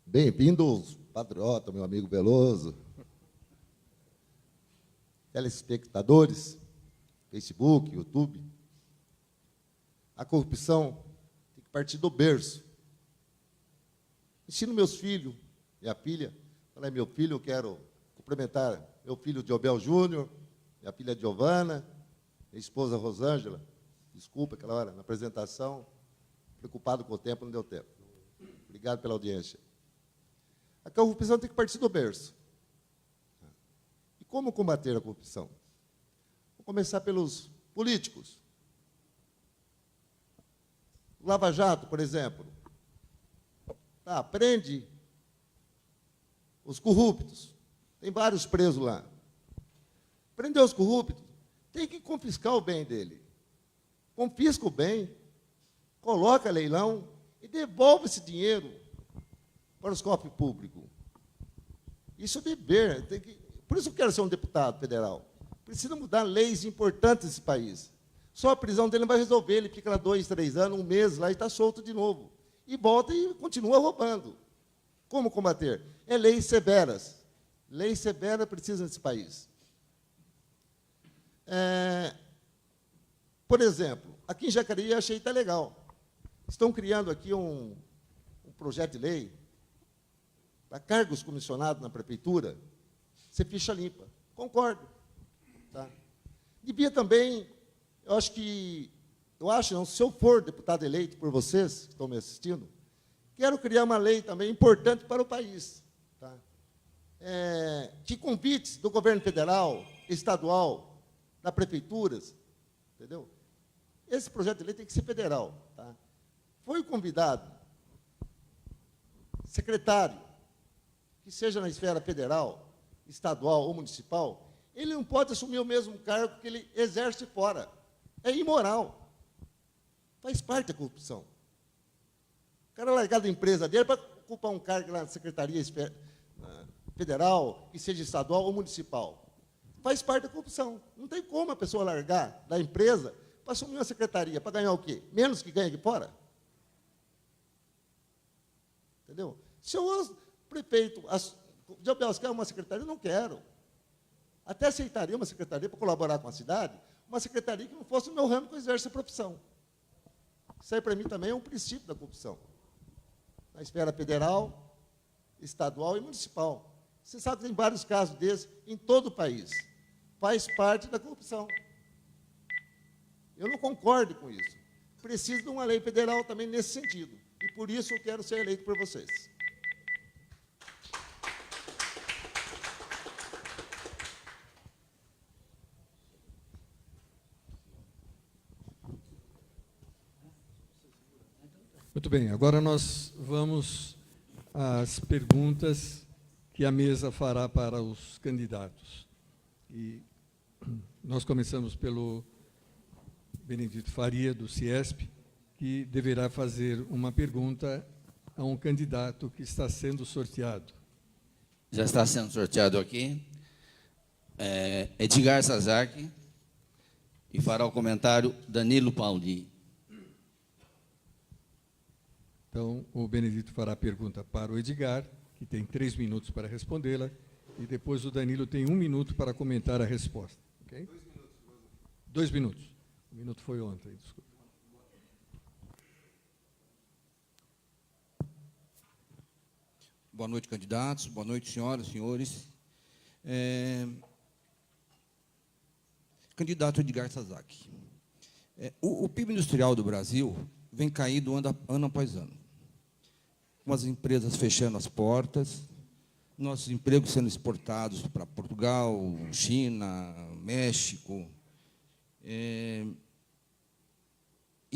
Bem-vindos, patriota, meu amigo Veloso. Telespectadores, Facebook, YouTube. A corrupção tem que partir do berço. Ensino meus filhos, minha filha. Falei, meu filho, eu quero cumprimentar meu filho Diobel Júnior, minha filha Giovana, minha esposa Rosângela. Desculpa aquela hora, na apresentação, preocupado com o tempo, não deu tempo. Obrigado pela audiência. A corrupção tem que partir do berço. E como combater a corrupção? Vou começar pelos políticos. O Lava Jato, por exemplo. Tá, prende os corruptos. Tem vários presos lá. Prendeu os corruptos, tem que confiscar o bem dele. Confisca o bem, coloca leilão e devolve esse dinheiro para os cofres públicos. Isso é dever. Por isso eu quero ser um deputado federal. Precisa mudar leis importantes nesse país. Só a prisão dele não vai resolver. Ele fica lá 2, 3 anos, um mês lá e está solto de novo. E volta e continua roubando. Como combater? É leis severas. Leis severas precisam nesse país. Por exemplo, aqui em Jacareí eu achei que está legal. Estão criando aqui um projeto de lei para cargos comissionados na prefeitura, ser ficha limpa. Concordo. Tá? Devia também, se eu for deputado eleito por vocês que estão me assistindo, quero criar uma lei também importante para o país. Tá? De convites do governo federal, estadual, das prefeituras, entendeu? Esse projeto de lei tem que ser federal. Tá? Foi convidado secretário, que seja na esfera federal, estadual ou municipal, ele não pode assumir o mesmo cargo que ele exerce fora. É imoral. Faz parte da corrupção. O cara largar da empresa dele para ocupar um cargo lá na Secretaria Federal, que seja estadual ou municipal. Faz parte da corrupção. Não tem como a pessoa largar da empresa para assumir uma secretaria, para ganhar o quê? Menos que ganha aqui fora? Entendeu? Se o prefeito, Diobel, quer uma secretaria? Eu não quero. Até aceitaria uma secretaria para colaborar com a cidade, uma secretaria que não fosse o meu ramo que eu exerço a profissão. Isso aí, para mim, também é um princípio da corrupção. Na esfera federal, estadual e municipal. Você sabe que tem vários casos desses em todo o país. Faz parte da corrupção. Eu não concordo com isso. Preciso de uma lei federal também nesse sentido. E por isso eu quero ser eleito por vocês. Muito bem, agora nós vamos às perguntas que a mesa fará para os candidatos. E nós começamos pelo Benedito Faria, do Ciesp, que deverá fazer uma pergunta a um candidato que está sendo sorteado. Já está sendo sorteado aqui. Edgar Sazaki, e fará o comentário Danilo Pauli. Então, o Benedito fará a pergunta para o Edgar, que tem 3 minutos para respondê-la, e depois o Danilo tem 1 minuto para comentar a resposta. Okay? 2 minutos. 1 minuto foi ontem, desculpa. Boa noite, candidatos. Boa noite, senhoras e senhores. Candidato Edgar Sazaki. O PIB industrial do Brasil vem caindo ano após ano. Com as empresas fechando as portas, nossos empregos sendo exportados para Portugal, China, México. E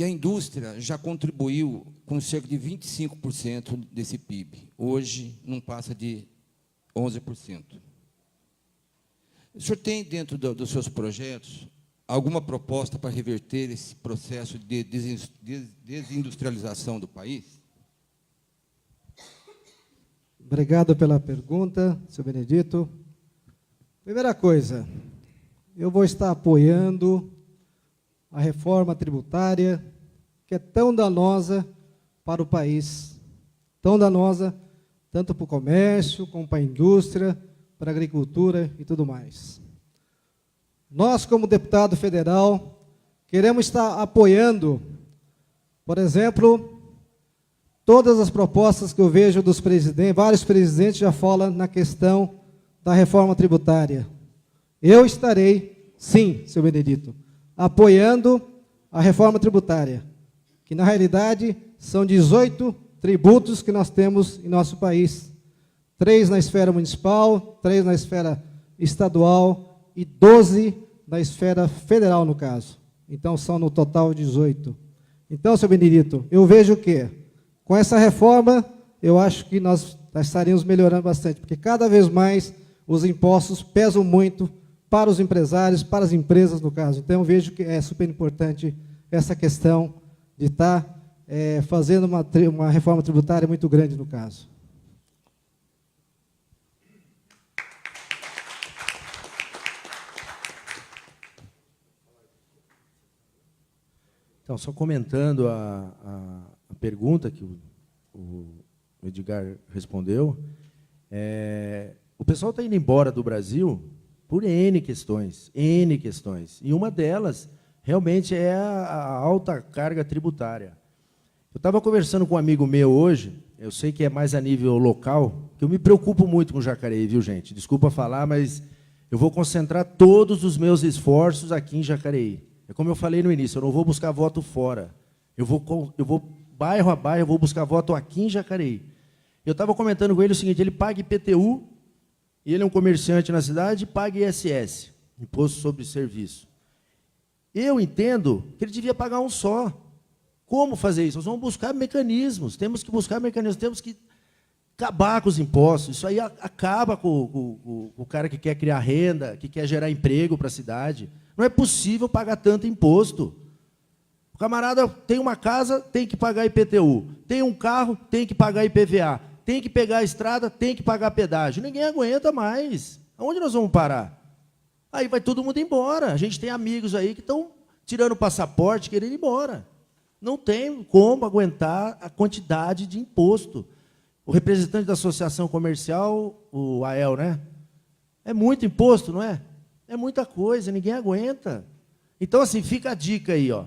a indústria já contribuiu com cerca de 25% desse PIB. Hoje, não passa de 11%. O senhor tem, dentro dos seus projetos, alguma proposta para reverter esse processo de desindustrialização do país? Obrigado pela pergunta, senhor Benedito. Primeira coisa, eu vou estar apoiando a reforma tributária, que é tão danosa para o país, tão danosa tanto para o comércio, como para a indústria, para a agricultura e tudo mais. Nós, como deputado federal, queremos estar apoiando, por exemplo, todas as propostas que eu vejo dos presidentes, vários presidentes já falam na questão da reforma tributária. Eu estarei, sim, senhor Benedito, apoiando a reforma tributária, que na realidade são 18 tributos que nós temos em nosso país. 3 na esfera municipal, 3 na esfera estadual e 12 na esfera federal, no caso. Então, são no total 18. Então, senhor Benedito, eu vejo o quê? Com essa reforma, eu acho que nós estaríamos melhorando bastante, porque cada vez mais os impostos pesam muito para os empresários, para as empresas, no caso. Então, eu vejo que é super importante essa questão de estar fazendo uma reforma tributária muito grande, no caso. Então, só comentando a pergunta que o Edgar respondeu, o pessoal está indo embora do Brasil por N questões, e uma delas realmente é a alta carga tributária. Eu estava conversando com um amigo meu hoje, eu sei que é mais a nível local, que eu me preocupo muito com Jacareí, viu, gente? Desculpa falar, mas eu vou concentrar todos os meus esforços aqui em Jacareí. É como eu falei no início, eu não vou buscar voto fora. Eu vou bairro a bairro, eu vou buscar voto aqui em Jacareí. Eu estava comentando com ele o seguinte, ele paga IPTU, e ele é um comerciante na cidade, paga ISS, Imposto sobre Serviço. Eu entendo que ele devia pagar um só. Como fazer isso? Nós vamos buscar mecanismos, temos que buscar mecanismos, temos que acabar com os impostos. Isso aí acaba com o cara que quer criar renda, que quer gerar emprego para a cidade. Não é possível pagar tanto imposto. O camarada tem uma casa, tem que pagar IPTU. Tem um carro, tem que pagar IPVA. Tem que pegar a estrada, tem que pagar pedágio. Ninguém aguenta mais. Aonde nós vamos parar? Aí vai todo mundo embora. A gente tem amigos aí que estão tirando o passaporte, querendo ir embora. Não tem como aguentar a quantidade de imposto. O representante da associação comercial, o AEL, né? É muito imposto, não é? É muita coisa, ninguém aguenta. Então, assim, fica a dica aí, ó.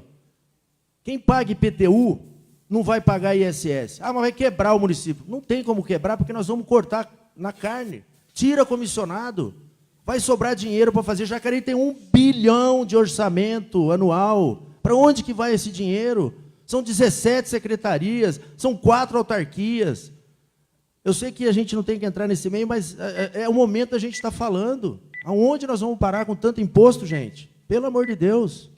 Quem paga IPTU não vai pagar ISS. Ah, mas vai quebrar o município. Não tem como quebrar, porque nós vamos cortar na carne. Tira comissionado. Vai sobrar dinheiro para fazer. Jacareí tem 1 bilhão de orçamento anual. Para onde que vai esse dinheiro? São 17 secretarias, são 4 autarquias. Eu sei que a gente não tem que entrar nesse meio, mas é o momento da gente estar falando. Aonde nós vamos parar com tanto imposto, gente? Pelo amor de Deus.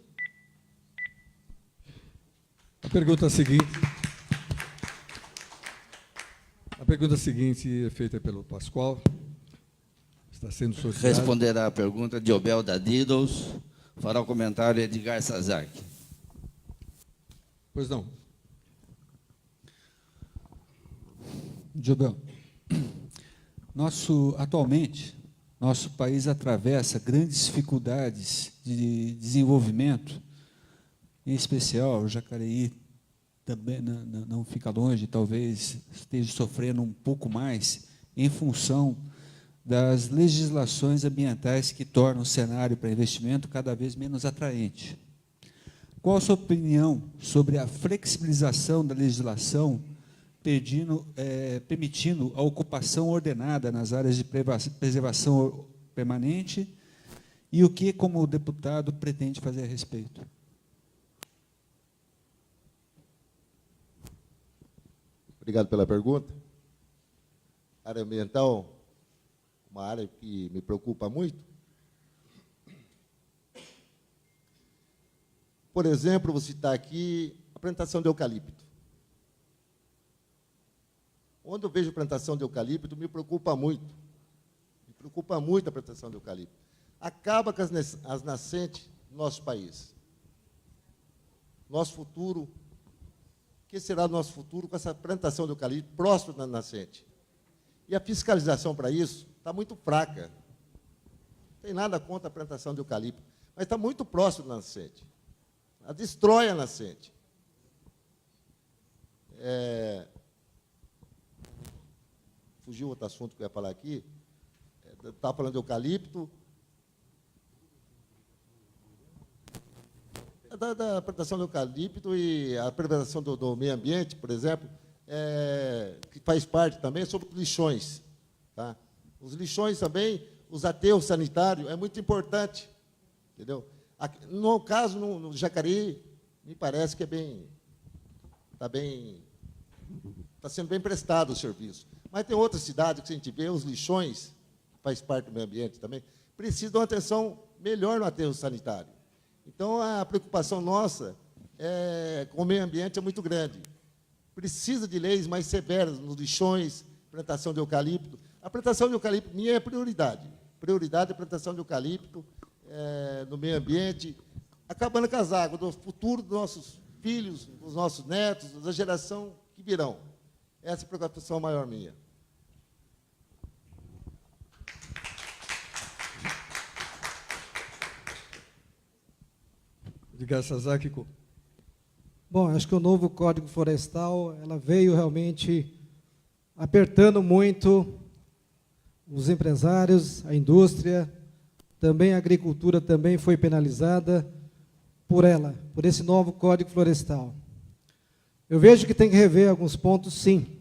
A pergunta seguinte. pergunta seguinte é feita pelo Pascoal. Está sendo sorteado. Responderá a pergunta de Obel da Diddles. Fará o comentário Edgar Sazak. Pois não. Jobel, atualmente, nosso país atravessa grandes dificuldades de desenvolvimento, em especial o Jacareí também não fica longe, talvez esteja sofrendo um pouco mais em função das legislações ambientais que tornam o cenário para investimento cada vez menos atraente. Qual a sua opinião sobre a flexibilização da legislação permitindo a ocupação ordenada nas áreas de preservação permanente e o que, como deputado, pretende fazer a respeito? Obrigado pela pergunta. A área ambiental, uma área que me preocupa muito. Por exemplo, vou citar aqui a plantação de eucalipto. Onde eu vejo plantação de eucalipto, me preocupa muito. Me preocupa muito a plantação de eucalipto. Acaba com as nascentes do nosso país. Nosso futuro, o que será o nosso futuro com essa plantação de eucalipto próximo da nascente? E a fiscalização para isso está muito fraca. Não tem nada contra a plantação de eucalipto, mas está muito próximo da nascente. Ela destrói a nascente. Fugiu outro assunto que eu ia falar aqui. Estava falando de eucalipto. Da plantação do eucalipto e a preservação do meio ambiente, por exemplo, que faz parte também sobre os lixões. Tá? Os lixões também, os aterros sanitários, é muito importante. Entendeu? No caso, no Jacareí, me parece que está sendo bem prestado o serviço. Mas tem outras cidades que a gente vê, os lixões, que faz parte do meio ambiente também, precisam de uma atenção melhor no aterro sanitário. Então, a preocupação nossa com o meio ambiente é muito grande. Precisa de leis mais severas nos lixões, plantação de eucalipto. A plantação de eucalipto minha é prioridade. Prioridade é a plantação de eucalipto no meio ambiente, acabando com as águas, do futuro dos nossos filhos, dos nossos netos, da geração que virão. Essa é a preocupação maior minha. Edgar Sazak. Bom, acho que o novo Código Florestal ela veio realmente apertando muito os empresários, a indústria, também a agricultura também foi penalizada por esse novo Código Florestal. Eu vejo que tem que rever alguns pontos, sim.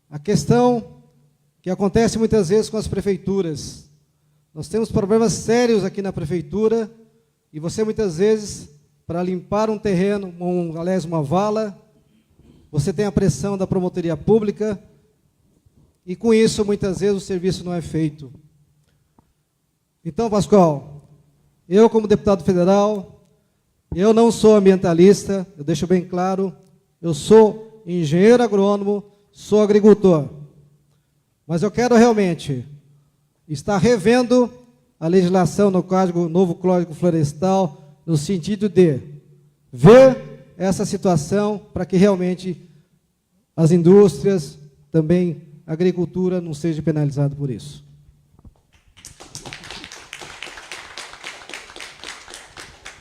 A questão que acontece muitas vezes com as prefeituras. Nós temos problemas sérios aqui na prefeitura e você, muitas vezes, para limpar um terreno, aliás, uma vala, você tem a pressão da promotoria pública e, com isso, muitas vezes, o serviço não é feito. Então, Pascoal, eu, como deputado federal, eu não sou ambientalista, eu deixo bem claro, eu sou engenheiro agrônomo, sou agricultor. Mas eu quero realmente estar revendo a legislação no novo Código Florestal, no sentido de ver essa situação para que realmente as indústrias, também a agricultura, não seja penalizada por isso.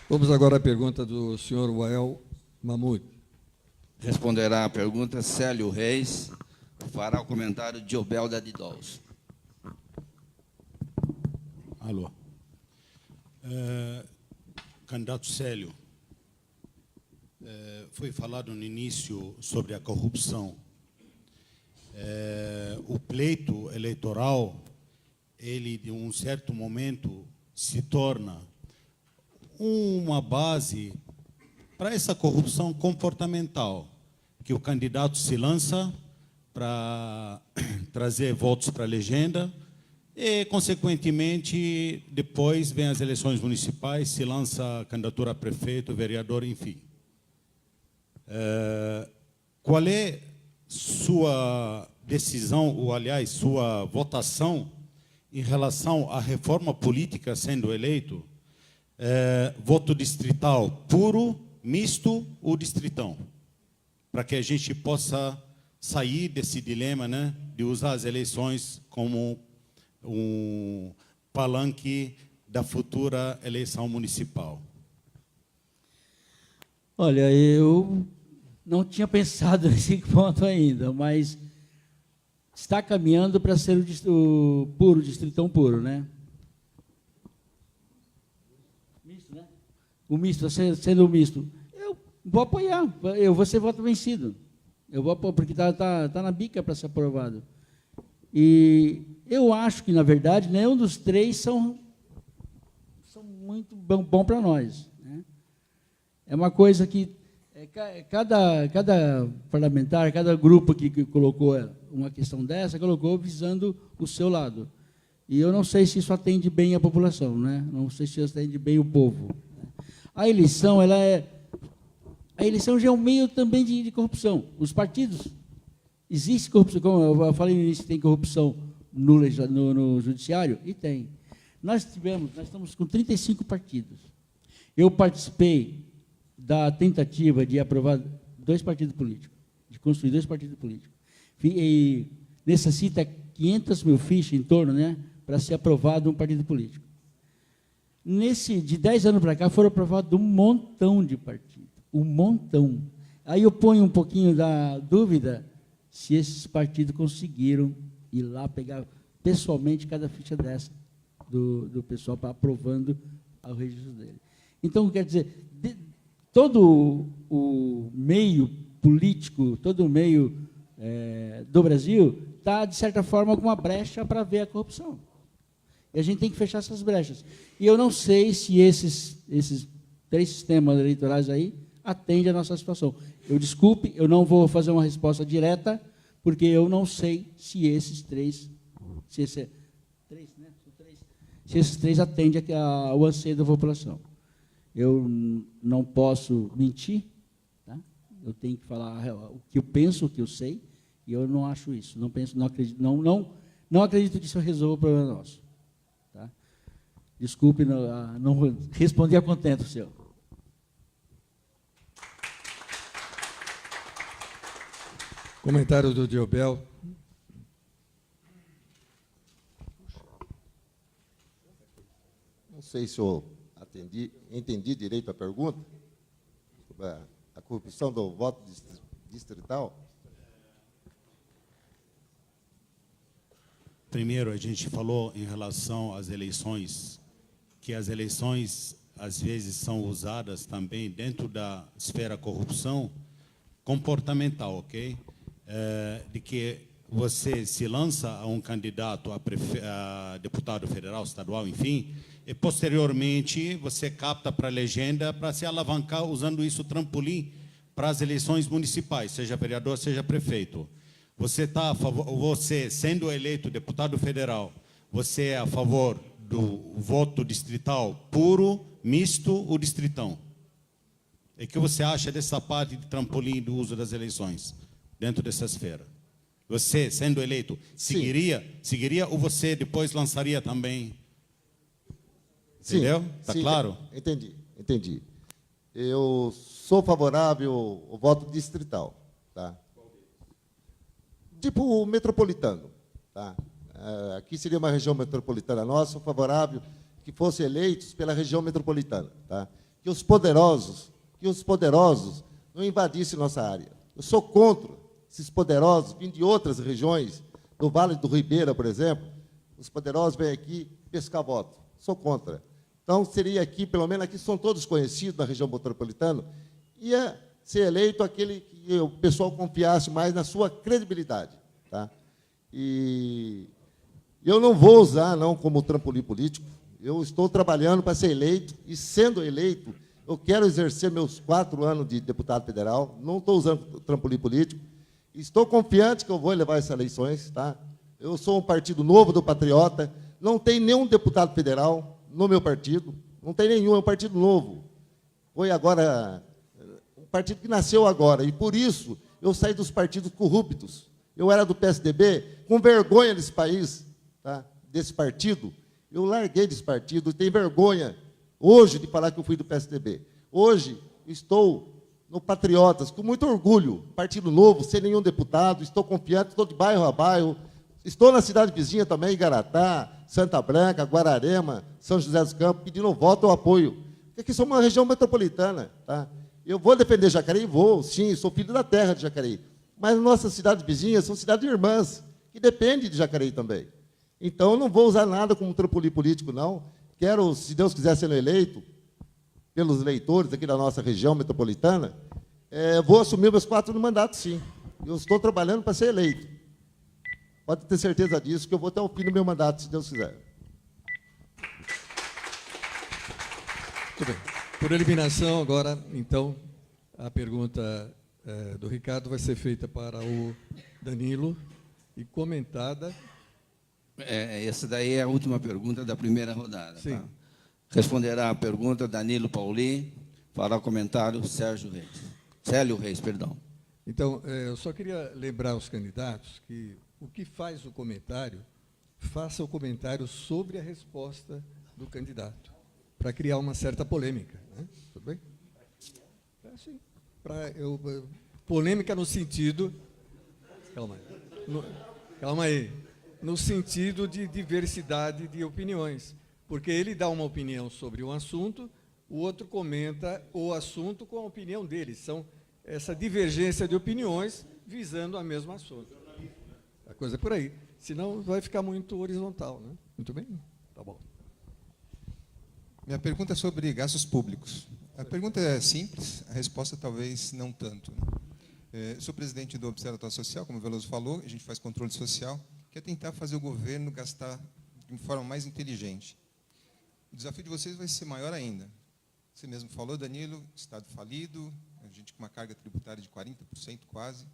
Vamos agora à pergunta do senhor Wael Mahmoud. Responderá a pergunta Célio Reis, fará o comentário de Obel da Diddles. Alô. Candidato Célio, foi falado no início sobre a corrupção. O pleito eleitoral, ele, de um certo momento, se torna uma base para essa corrupção comportamental, que o candidato se lança para trazer votos para a legenda e, consequentemente, depois vem as eleições municipais, se lança a candidatura a prefeito, vereador, enfim. Qual é, sua decisão, ou aliás, sua votação em relação à reforma política sendo eleito, voto distrital puro, misto ou distritão, para que a gente possa sair desse dilema, né, de usar as eleições como um palanque da futura eleição municipal. Olha, eu não tinha pensado nesse ponto ainda, mas está caminhando para ser o puro, distritão puro, né? Misto, né? O misto, sendo o misto. Eu vou apoiar, eu vou ser voto vencido. Eu vou apoiar, porque tá na bica para ser aprovado. E eu acho que, na verdade, nenhum dos três são muito bom para nós, né? É uma coisa que cada parlamentar, cada grupo que colocou uma questão dessa, colocou visando o seu lado. E eu não sei se isso atende bem a população, né? Não sei se isso atende bem o povo. A eleição, a eleição já é um meio também de corrupção. Os partidos, existe corrupção, como eu falei no início, tem corrupção no judiciário, e tem. Nós estamos com 35 partidos. Eu participei da tentativa de aprovar 2 partidos políticos, de construir 2 partidos políticos. E necessita 500 mil fichas em torno, né, para ser aprovado um partido político. De 10 anos para cá, foram aprovados um montão de partidos, um montão. Aí eu ponho um pouquinho da dúvida se esses partidos conseguiram ir lá pegar pessoalmente cada ficha dessa do pessoal para aprovando o registro dele. Então, quer dizer, todo o meio político, todo o meio do Brasil está, de certa forma, com uma brecha para ver a corrupção. E a gente tem que fechar essas brechas. E eu não sei se esses 3 sistemas eleitorais aí atendem a nossa situação. Desculpe, eu não vou fazer uma resposta direta, porque eu não sei se esses 3, se esses 3 atendem ao anseio da população. Eu não posso mentir, tá? Eu tenho que falar o que eu penso, o que eu sei, e eu não acho isso. Não penso, não acredito, não acredito que isso resolva o problema nosso. Tá? Desculpe, não respondi a contento, senhor. Comentário do Diobel. Não sei se eu entendi direito a pergunta, sobre a corrupção do voto distrital. Primeiro, a gente falou em relação às eleições, que as eleições, às vezes, são usadas também dentro da esfera corrupção comportamental, ok? De que você se lança a um candidato a deputado federal, estadual, enfim, e posteriormente você capta para a legenda para se alavancar usando isso trampolim para as eleições municipais, seja vereador, seja prefeito. Você sendo eleito deputado federal, você é a favor do voto distrital puro, misto ou distritão? E o que você acha dessa parte de trampolim do uso das eleições dentro dessa esfera? Você, sendo eleito, seguiria ou você depois lançaria também? Entendeu? Está claro? Entendi. Eu sou favorável ao voto distrital. Tá? Tipo o metropolitano. Tá? Aqui seria uma região metropolitana nossa, sou favorável que fossem eleitos pela região metropolitana. Tá? Que os poderosos não invadissem nossa área. Eu sou contra esses poderosos vindo de outras regiões, do Vale do Ribeira, por exemplo. Os poderosos vêm aqui pescar voto. Sou contra. Então, seria aqui, pelo menos aqui são todos conhecidos na região metropolitana, ia ser eleito aquele que o pessoal confiasse mais na sua credibilidade. Tá? E eu não vou usar, não, como trampolim político. Eu estou trabalhando para ser eleito, e sendo eleito, eu quero exercer meus 4 anos de deputado federal, não estou usando trampolim político, estou confiante que eu vou levar essas eleições. Tá? Eu sou um partido novo do Patriota, não tem nenhum deputado federal no meu partido, não tem nenhum, é um partido novo. Foi agora, um partido que nasceu agora, e por isso Eu saí dos partidos corruptos. Eu era do PSDB, com vergonha desse país, tá? Desse partido. Eu larguei desse partido, tenho vergonha hoje de falar que eu fui do PSDB. Hoje estou no Patriotas, com muito orgulho, Partido Novo, sem nenhum deputado, estou confiante, estou de bairro a bairro, estou na cidade vizinha também, Igaratá, Santa Branca, Guararema, São José dos Campos, pedindo voto ou apoio. Porque aqui somos uma região metropolitana. Tá? Eu vou defender Jacareí? Vou, sim, sou filho da terra de Jacareí. Mas nossas cidades vizinhas são cidades irmãs, que dependem de Jacareí também. Então, eu não vou usar nada como trampolim político, não. Quero, se Deus quiser, sendo eleito pelos eleitores aqui da nossa região metropolitana, vou assumir meus 4 mandatos, sim. Eu estou trabalhando para ser eleito. Pode ter certeza disso, que eu vou até o fim do meu mandato, se Deus quiser. Muito bem. Por eliminação, agora, então, a pergunta do Ricardo vai ser feita para o Danilo e comentada. Essa daí é a última pergunta da primeira rodada. Sim. Tá? Responderá a pergunta Danilo Pauli, fará o comentário Célio Reis, perdão. Então, eu só queria lembrar aos candidatos que o que faz o comentário, faça o comentário sobre a resposta do candidato, para criar uma certa polêmica. Né? Tudo bem? Sim. Polêmica no sentido... Calma aí. No sentido de diversidade de opiniões. Porque ele dá uma opinião sobre um assunto, o outro comenta o assunto com a opinião dele. São essa divergência de opiniões visando o mesmo assunto. A coisa é por aí. Senão vai ficar muito horizontal. Né? Muito bem? Tá bom. Minha pergunta é sobre gastos públicos. A pergunta é simples, a resposta talvez não tanto. Sou presidente do Observatório Social, como o Veloso falou, a gente faz controle social, que é tentar fazer o governo gastar de uma forma mais inteligente. O desafio de vocês vai ser maior ainda. Você mesmo falou, Danilo, Estado falido, a gente com uma carga tributária de 40% quase.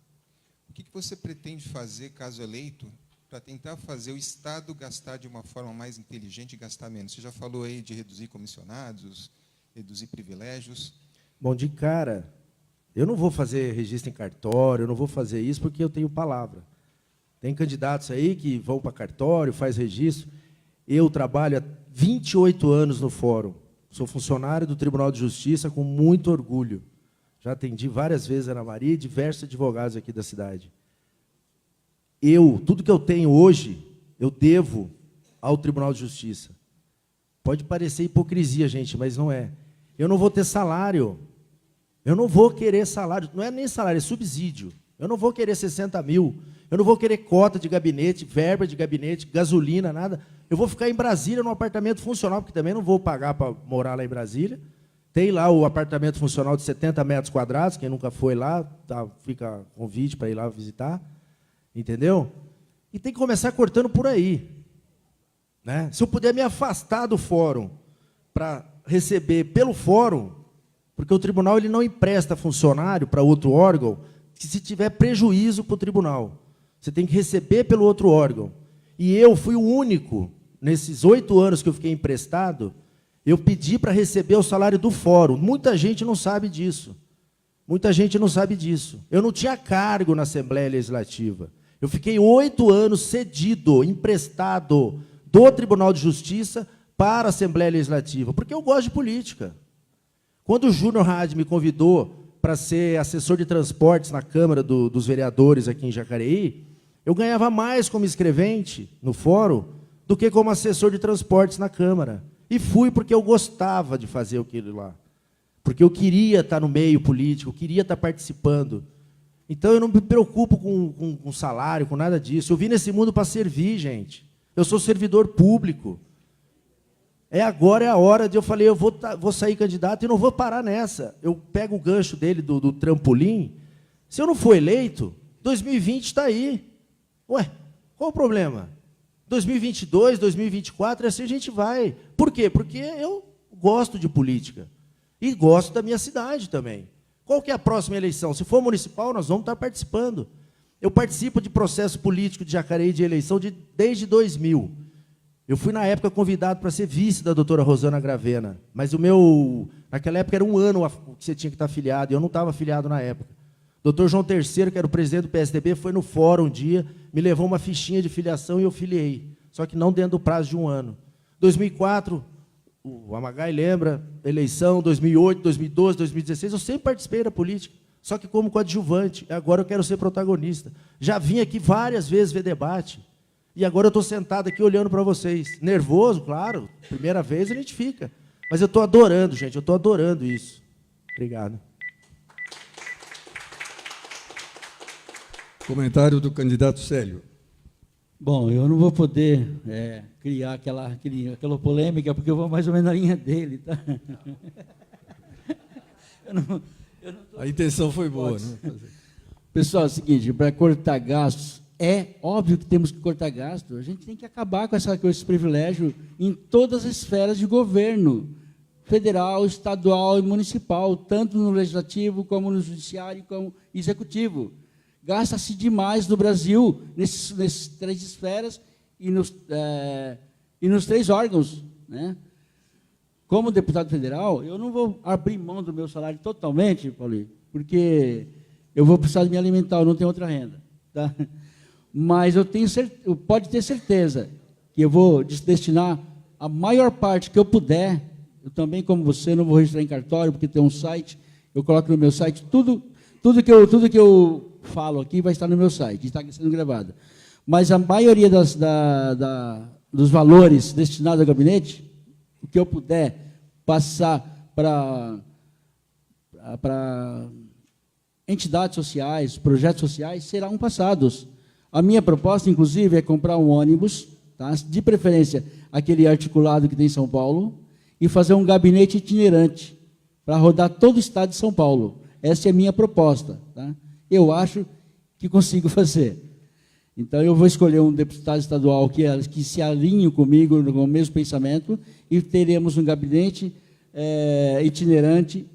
O que você pretende fazer, caso eleito, para tentar fazer o Estado gastar de uma forma mais inteligente e gastar menos? Você já falou aí de reduzir comissionados, reduzir privilégios. Bom, de cara, eu não vou fazer registro em cartório, eu não vou fazer isso porque eu tenho palavra. Tem candidatos aí que vão para cartório, faz registro. Eu trabalho há 28 anos no Fórum. Sou funcionário do Tribunal de Justiça com muito orgulho. Já atendi várias vezes a Ana Maria e diversos advogados aqui da cidade. Tudo que eu tenho hoje, eu devo ao Tribunal de Justiça. Pode parecer hipocrisia, gente, mas não é. Eu não vou ter salário. Eu não vou querer salário. Não é nem salário, é subsídio. Eu não vou querer 60 mil. Eu não vou querer cota de gabinete, verba de gabinete, gasolina, nada. Eu vou ficar em Brasília, num apartamento funcional, porque também não vou pagar para morar lá em Brasília. Tem lá o apartamento funcional de 70 metros quadrados, quem nunca foi lá, tá, fica convite para ir lá visitar. Entendeu? E tem que começar cortando por aí. Né? Se eu puder me afastar do fórum para receber pelo fórum, porque o tribunal ele não empresta funcionário para outro órgão, que se tiver prejuízo para o tribunal. Você tem que receber pelo outro órgão. E eu fui o único, nesses 8 anos que eu fiquei emprestado, eu pedi para receber o salário do fórum. Muita gente não sabe disso. Muita gente não sabe disso. Eu não tinha cargo na Assembleia Legislativa. Eu fiquei 8 anos cedido, emprestado do Tribunal de Justiça para a Assembleia Legislativa, porque eu gosto de política. Quando o Júnior Hadi me convidou para ser assessor de transportes na Câmara dos Vereadores aqui em Jacareí, eu ganhava mais como escrevente no fórum do que como assessor de transportes na Câmara. E fui porque eu gostava de fazer aquilo lá. Porque eu queria estar no meio político, eu queria estar participando. Então, eu não me preocupo com salário, com nada disso. Eu vim nesse mundo para servir, gente. Eu sou servidor público. Agora é a hora de eu falei, eu vou sair candidato e não vou parar nessa. Eu pego o gancho dele do trampolim. Se eu não for eleito, 2020 está aí. Ué, qual o problema? 2022, 2024, assim a gente vai. Por quê? Porque eu gosto de política. E gosto da minha cidade também. Qual que é a próxima eleição? Se for municipal, nós vamos estar participando. Eu participo de processo político de Jacareí de eleição desde 2000. Eu fui, na época, convidado para ser vice da doutora Rosana Gravena. Mas naquela época era 1 ano que você tinha que estar afiliado, e eu não estava afiliado na época. Dr. João Terceiro, que era o presidente do PSDB, foi no fórum um dia, me levou uma fichinha de filiação e eu filiei, só que não dentro do prazo de 1 ano. 2004, o Amagai lembra, eleição, 2008, 2012, 2016, eu sempre participei da política, só que como coadjuvante, agora eu quero ser protagonista. Já vim aqui várias vezes ver debate, e agora eu estou sentado aqui olhando para vocês. Nervoso, claro, primeira vez a gente fica, mas eu estou adorando, gente, eu estou adorando isso. Obrigado. Comentário do candidato Célio. Bom, eu não vou poder criar aquela polêmica, porque eu vou mais ou menos na linha dele. Tá? A intenção foi boa. Né? Pessoal, é o seguinte, para cortar gastos, é óbvio que temos que cortar gastos. A gente tem que acabar com esse privilégio em todas as esferas de governo, federal, estadual e municipal, tanto no legislativo, como no judiciário, como executivo. Gasta-se demais no Brasil, nesses 3 esferas e nos 3 órgãos. Né? Como deputado federal, eu não vou abrir mão do meu salário totalmente, Paulinho, porque eu vou precisar de me alimentar, eu não tenho outra renda. Tá? Mas pode ter certeza que eu vou destinar a maior parte que eu puder. Eu também, como você, não vou registrar em cartório, porque tem um site, eu coloco no meu site tudo que eu falo aqui vai estar no meu site, está sendo gravado. Mas a maioria dos valores destinados ao gabinete, o que eu puder passar para entidades sociais, projetos sociais, serão passados. A minha proposta, inclusive, é comprar um ônibus, tá? De preferência aquele articulado que tem em São Paulo, e fazer um gabinete itinerante para rodar todo o estado de São Paulo. Essa é a minha proposta. Tá? Eu acho que consigo fazer. Então, eu vou escolher um deputado estadual que se alinhe comigo com o mesmo pensamento e teremos um gabinete itinerante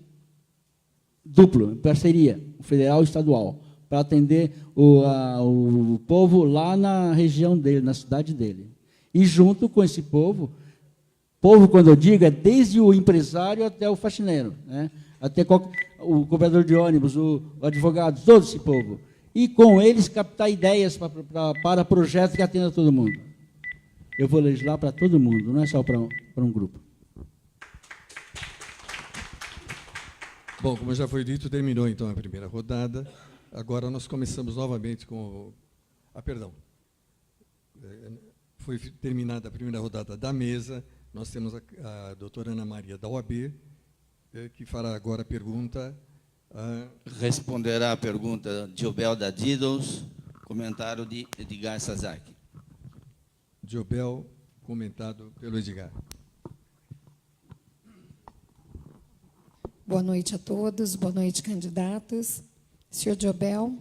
duplo, em parceria, federal e estadual, para atender o povo lá na região dele, na cidade dele. E junto com esse povo, quando eu digo, é desde o empresário até o faxineiro, né? Até o cobrador de ônibus, o advogado, todo esse povo. E com eles captar ideias para projetos que atendam a todo mundo. Eu vou legislar para todo mundo, não é só para um grupo. Bom, como já foi dito, terminou então a primeira rodada. Agora nós começamos novamente com... perdão. Foi terminada a primeira rodada da mesa. Nós temos a doutora Ana Maria da OAB, que fará agora a pergunta. Responderá a pergunta Diobel da Diddles, comentário de Edgar Sazaki. Diobel, comentado pelo Edgar. Boa noite a todos, boa noite, candidatos. Senhor Diobel,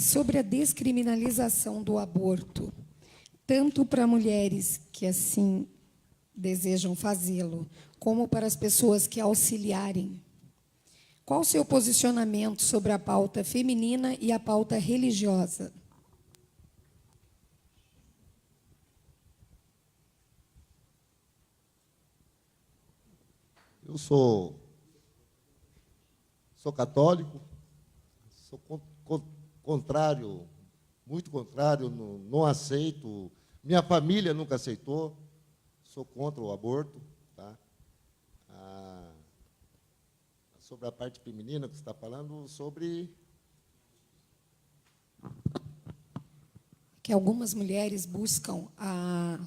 sobre a descriminalização do aborto, tanto para mulheres que assim desejam fazê-lo, como para as pessoas que auxiliarem, qual o seu posicionamento sobre a pauta feminina e a pauta religiosa? Eu sou católico, sou contrário, muito contrário, não aceito, minha família nunca aceitou, sou contra o aborto. Tá? Sobre a parte feminina que você está falando, sobre... Que algumas mulheres buscam,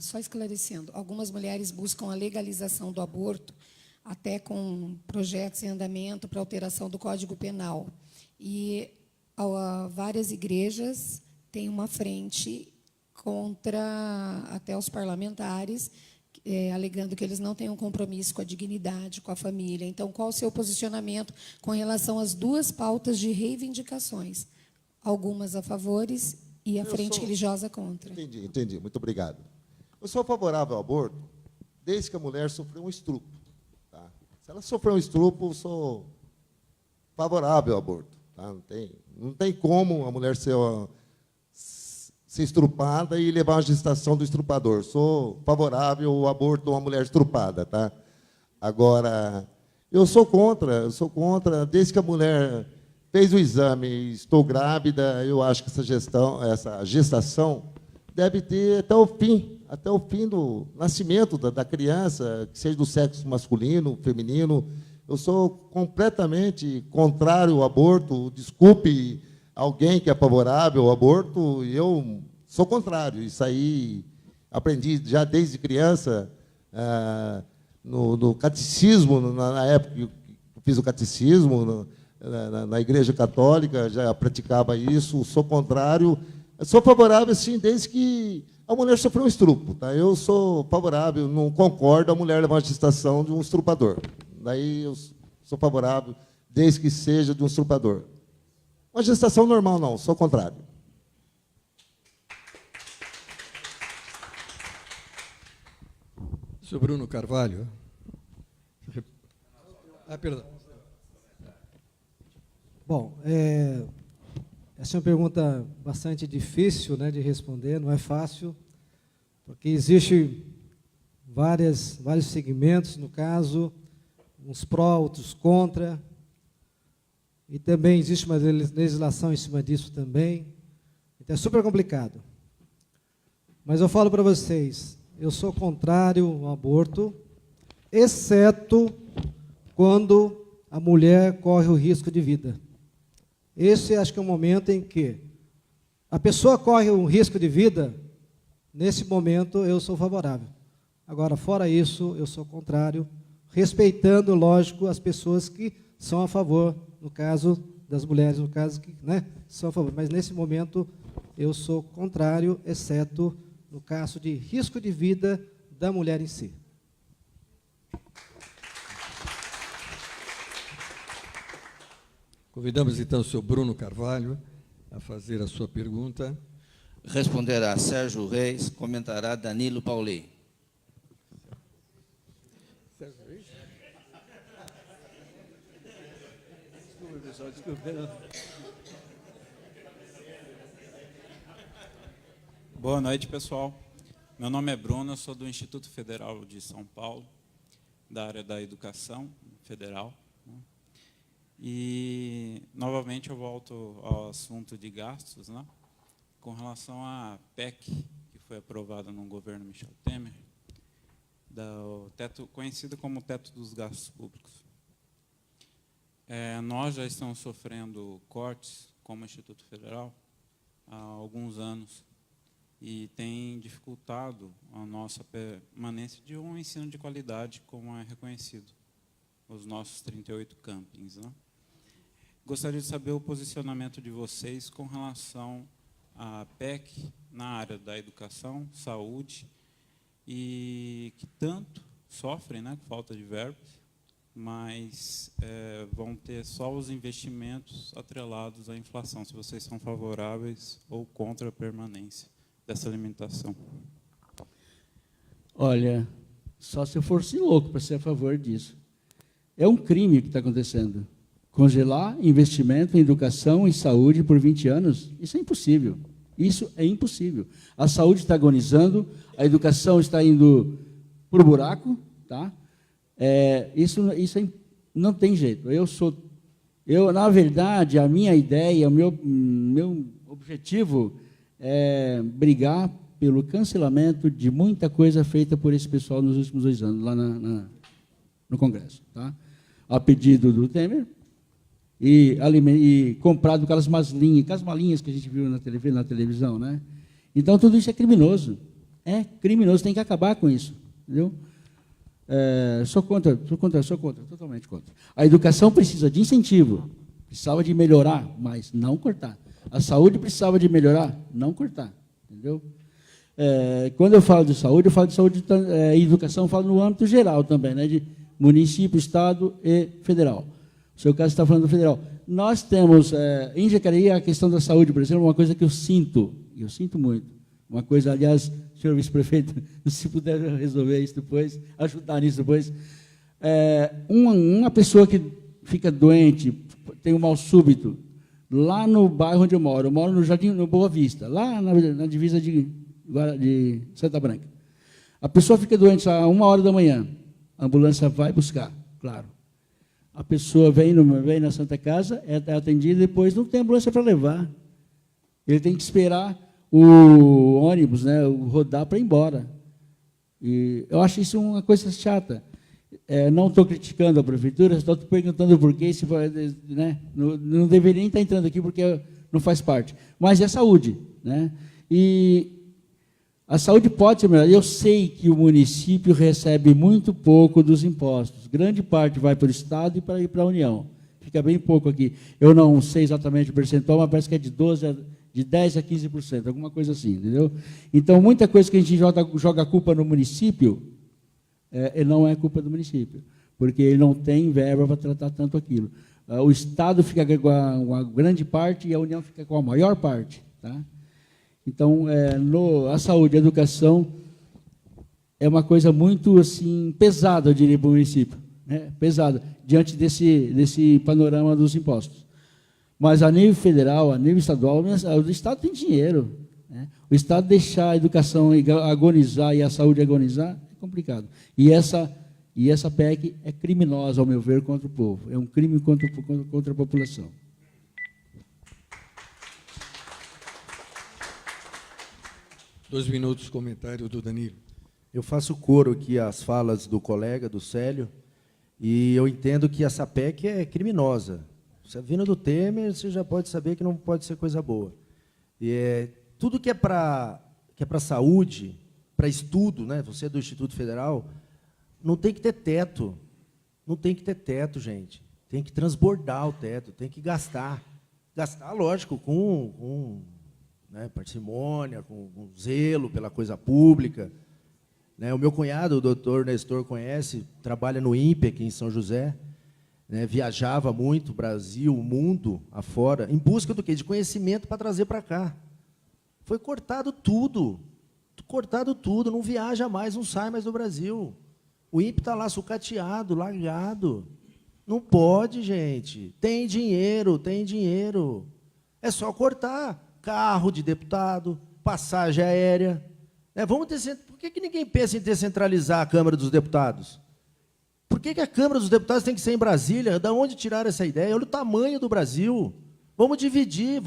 só esclarecendo, algumas mulheres buscam a legalização do aborto, até com projetos em andamento para alteração do Código Penal. E várias igrejas têm uma frente contra até os parlamentares, alegando que eles não têm um compromisso com a dignidade, com a família. Então, qual o seu posicionamento com relação às 2 pautas de reivindicações? Algumas a favores e a frente religiosa contra. Entendi. Muito obrigado. Eu sou favorável ao aborto desde que a mulher sofreu um estupro. Tá? Se ela sofreu um estupro, eu sou favorável ao aborto. Tá? Não tem como a mulher ser estrupada e levar a gestação do estrupador. Sou favorável ao aborto de uma mulher estrupada. Tá? Agora, eu sou contra, desde que a mulher fez o exame, estou grávida, eu acho que essa gestação deve ter até o fim do nascimento da criança, que seja do sexo masculino, feminino. Eu sou completamente contrário ao aborto. Desculpe alguém que é favorável ao aborto, eu sou contrário. Isso aí aprendi já desde criança, no catecismo, na época que eu fiz o catecismo, na Igreja Católica, já praticava isso. Sou contrário. Sou favorável, sim, desde que a mulher sofreu um estupro. Tá? Eu sou favorável, não concordo a mulher levar a gestação de um estrupador. Daí eu sou favorável, desde que seja de um estrupador. Uma gestação normal, não, sou contrário. Senhor Bruno Carvalho. Perdão. Bom, essa é uma pergunta bastante difícil, né, de responder, não é fácil, porque existe vários segmentos, no caso, uns pró, outros contra, e também existe uma legislação em cima disso também, então é super complicado. Mas eu falo para vocês, eu sou contrário ao aborto, exceto quando a mulher corre o risco de vida. Esse acho que é o momento em que a pessoa corre um risco de vida, nesse momento eu sou favorável. Agora, fora isso, eu sou contrário, respeitando, lógico, as pessoas que são a favor, no caso das mulheres, no caso que, né, são a favor. Mas nesse momento eu sou contrário, exceto no caso de risco de vida da mulher em si. Convidamos, então, o senhor Bruno Carvalho a fazer a sua pergunta. Responderá Sérgio Reis, comentará Danilo Pauli. Sérgio Reis? Desculpa, pessoal, desculpa. Boa noite, pessoal. Meu nome é Bruno, eu sou do Instituto Federal de São Paulo, da área da educação federal. E, novamente, eu volto ao assunto de gastos, né? Com relação à PEC, que foi aprovada no governo Michel Temer, conhecida como teto dos gastos públicos. Nós já estamos sofrendo cortes, como Instituto Federal, há alguns anos, e tem dificultado a nossa permanência de um ensino de qualidade, como é reconhecido, os nossos 38 campings, né? Gostaria de saber o posicionamento de vocês com relação à PEC na área da educação, saúde, e que tanto sofrem, né, com falta de verbas, mas vão ter só os investimentos atrelados à inflação, se vocês são favoráveis ou contra a permanência dessa limitação. Olha, só se eu fosse louco para ser a favor disso. É um crime o que está acontecendo. Congelar investimento em educação e saúde por 20 anos, isso é impossível. Isso é impossível. A saúde está agonizando, a educação está indo para o buraco, tá? Não tem jeito. Na verdade, a minha ideia, o meu objetivo é brigar pelo cancelamento de muita coisa feita por esse pessoal nos últimos 2 anos, lá no Congresso, tá? A pedido do Temer, e comprado com aquelas malinhas que a gente viu na televisão, né? Então, tudo isso é criminoso. É criminoso, tem que acabar com isso. Entendeu? Sou contra, totalmente contra. A educação precisa de incentivo, precisava de melhorar, mas não cortar. A saúde precisava de melhorar, não cortar. Entendeu? Quando eu falo de saúde e educação, eu falo no âmbito geral também, né? De município, estado e federal. O seu caso está falando do federal. Nós temos, em Jacareí, a questão da saúde, por exemplo, uma coisa que eu sinto muito. Uma coisa, aliás, senhor vice-prefeito, se puder resolver isso depois, ajudar nisso depois. Uma pessoa que fica doente, tem um mal súbito, lá no bairro onde eu moro no Jardim, no Boa Vista, lá na divisa de Santa Branca. A pessoa fica doente às 1h da manhã, a ambulância vai buscar, claro. A pessoa vem na Santa Casa, é atendida e depois não tem ambulância para levar. Ele tem que esperar o ônibus, né, rodar para ir embora. E eu acho isso uma coisa chata. Não estou criticando a prefeitura, estou perguntando por quê, se, né, não deveria nem estar entrando aqui porque não faz parte. Mas é saúde, né? E a saúde pode ser melhor. Eu sei que o município recebe muito pouco dos impostos. Grande parte vai para o Estado e para a União. Fica bem pouco aqui. Eu não sei exatamente o percentual, mas parece que é de 10% a 15%, alguma coisa assim, entendeu? Então, muita coisa que a gente joga a culpa no município, não é culpa do município, porque ele não tem verba para tratar tanto aquilo. O Estado fica com a grande parte e a União fica com a maior parte, tá? Então, a saúde, a educação é uma coisa muito assim pesada, eu diria, para o município, né? Pesada, diante desse panorama dos impostos. Mas a nível federal, a nível estadual, o Estado tem dinheiro, né? O Estado deixar a educação agonizar e a saúde agonizar é complicado. E essa PEC é criminosa, ao meu ver, contra o povo. É um crime contra a população. Dois minutos, comentário do Danilo. Eu faço coro aqui às falas do colega, do Célio, e eu entendo que essa PEC é criminosa. Você vindo do Temer, você já pode saber que não pode ser coisa boa. E tudo que é para saúde, para estudo, né? Você é do Instituto Federal, não tem que ter teto. Não tem que ter teto, gente. Tem que transbordar o teto, tem que gastar. Gastar, lógico, com né, parcimônia, com zelo pela coisa pública. Né, o meu cunhado, o doutor Nestor, conhece, trabalha no INPE, aqui em São José, né, viajava muito, o Brasil, o mundo afora, em busca do quê? De conhecimento para trazer para cá. Foi cortado tudo, não viaja mais, não sai mais do Brasil. O INPE está lá sucateado, largado. Não pode, gente. Tem dinheiro. É só cortar. Carro de deputado, passagem aérea. Por que ninguém pensa em descentralizar a Câmara dos Deputados? Por que a Câmara dos Deputados tem que ser em Brasília? Da onde tiraram essa ideia? Olha o tamanho do Brasil. Vamos dividir